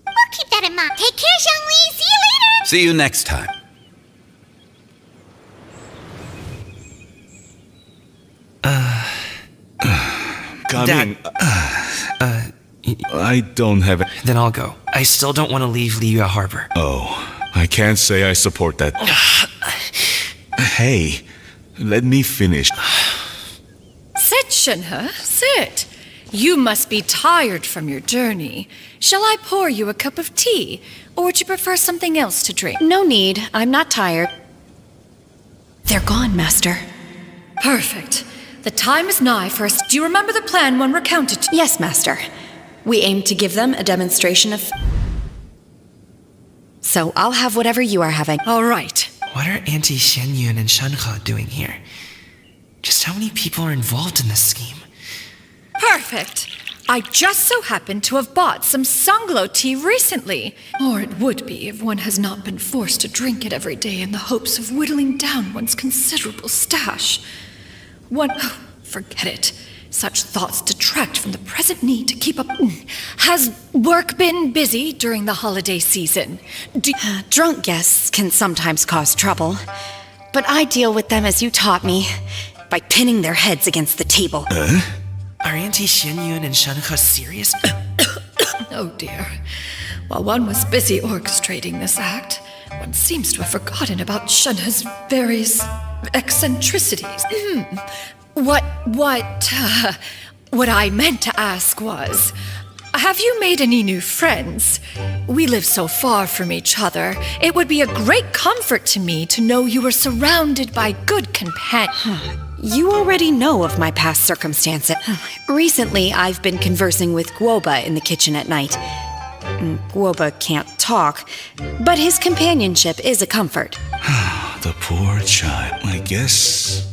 We'll keep that in mind. Take care, Zhongli. See you later. See you next time. Gaming. I don't have it. Then I'll go. I still don't want to leave Liyue Harbor. Oh, I can't say I support that. Hey, let me finish. Sit, Shenhe, sit. You must be tired from your journey. Shall I pour you a cup of tea, or would you prefer something else to drink? No need. I'm not tired. They're gone, Master. Perfect. The time is nigh for us. Do you remember the plan when recounted to— Yes, Master. We aim to give them a demonstration of... So I'll have whatever you are having. All right. What are Auntie Xianyun and Shenhe doing here? Just how many people are involved in this scheme? Perfect. I just so happen to have bought some Sunglow tea recently. Or it would be if one has not been forced to drink it every day in the hopes of whittling down one's considerable stash. Oh, forget it. Such thoughts detract from the present need to keep up. Has work been busy during the holiday season? Drunk guests can sometimes cause trouble, but I deal with them as you taught me, by pinning their heads against the table. Are Auntie Xianyun and Shenhe serious? Oh dear. While one was busy orchestrating this act, one seems to have forgotten about Shenhe's various eccentricities. What I meant to ask was, have you made any new friends? We live so far from each other. It would be a great comfort to me to know you were surrounded by good companions. You already know of my past circumstances. Recently, I've been conversing with Guoba in the kitchen at night. Guoba can't talk, but his companionship is a comfort. The poor child. I guess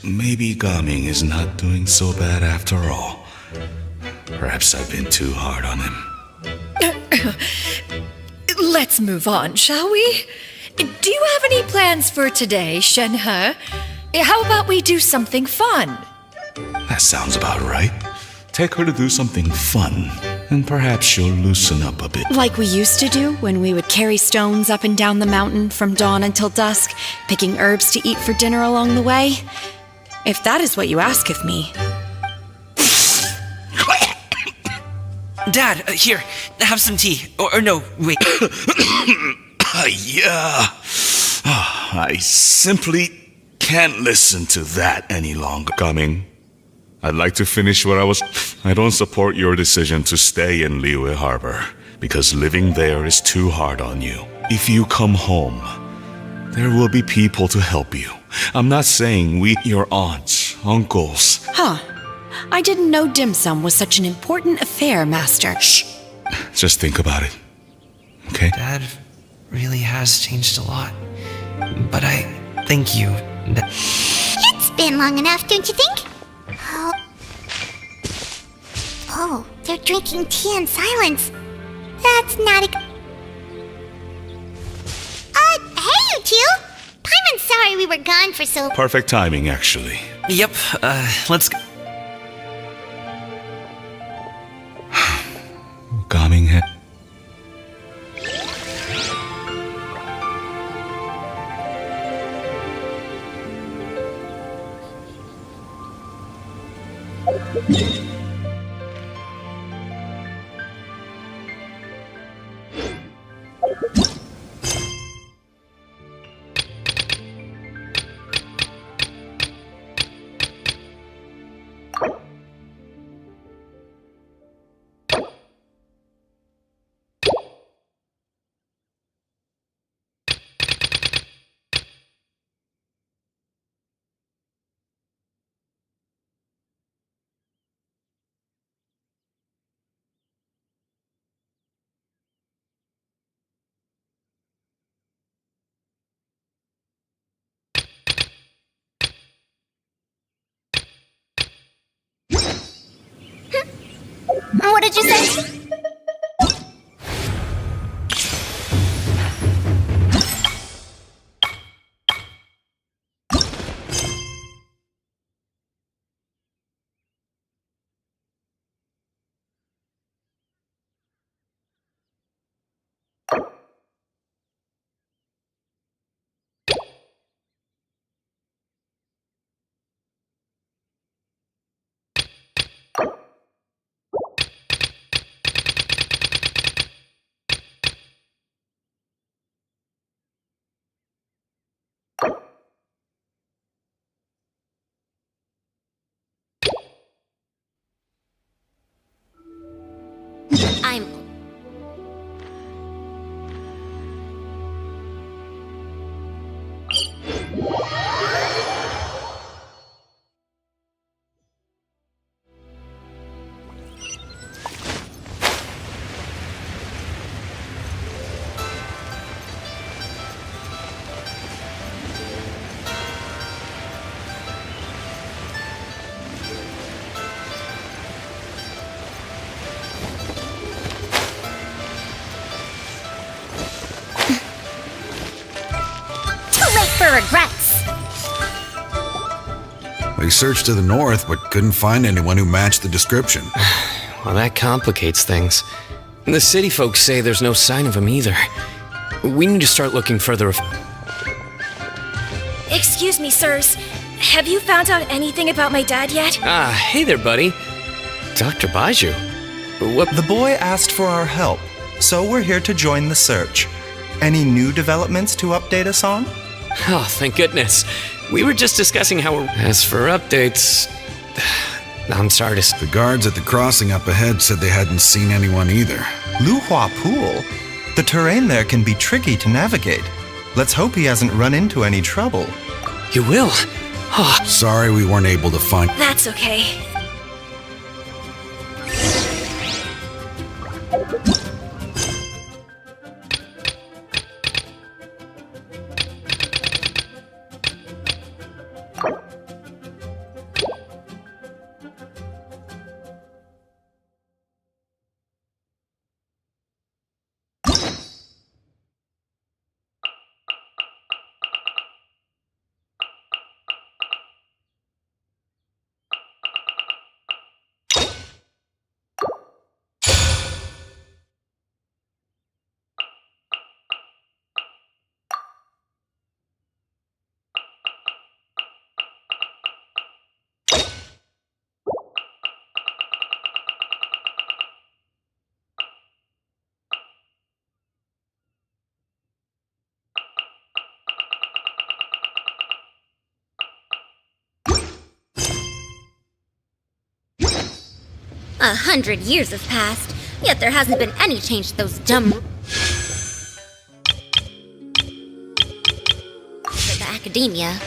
maybe Gaming is not doing so bad after all. Perhaps I've been too hard on him. Let's move on, shall we? Do you have any plans for today, Shenhe? How about we do something fun? That sounds about right. Take her to do something fun, and perhaps she'll loosen up a bit. Like we used to do when we would carry stones up and down the mountain from dawn until dusk, picking herbs to eat for dinner along the way. If that is what you ask of me. Dad, here, have some tea. Or no, wait. Yeah. I simply can't listen to that any longer. Coming. I'd like to finish what I don't support your decision to stay in Liyue Harbor, because living there is too hard on you. If you come home, there will be people to help you. I'm not saying your aunts, uncles. I didn't know dim sum was such an important affair, Master. Shh. Just think about it. Okay? Dad really has changed a lot. But I thank you. It's been long enough, don't you think? Oh, they're drinking tea in silence. That's not a... hey, you two! Paimon's sorry we were gone for so... Perfect timing, actually. Yep, let's go. Gaming head. for regrets. We searched to the north, but couldn't find anyone who matched the description. Well, that complicates things. The city folks say there's no sign of him either. We need to start looking further. Excuse me, sirs. Have you found out anything about my dad yet? Ah, hey there, buddy. Dr. Baiju. What? The boy asked for our help, so we're here to join the search. Any new developments to update us on? Oh, thank goodness. We were just discussing how we're... As for updates... I'm sorry to... The guards at the crossing up ahead said they hadn't seen anyone either. Luhua Pool? The terrain there can be tricky to navigate. Let's hope he hasn't run into any trouble. You will? Oh. Sorry we weren't able to find... That's okay. A 100 years have passed, yet there hasn't been any change to those dumb... For the academia.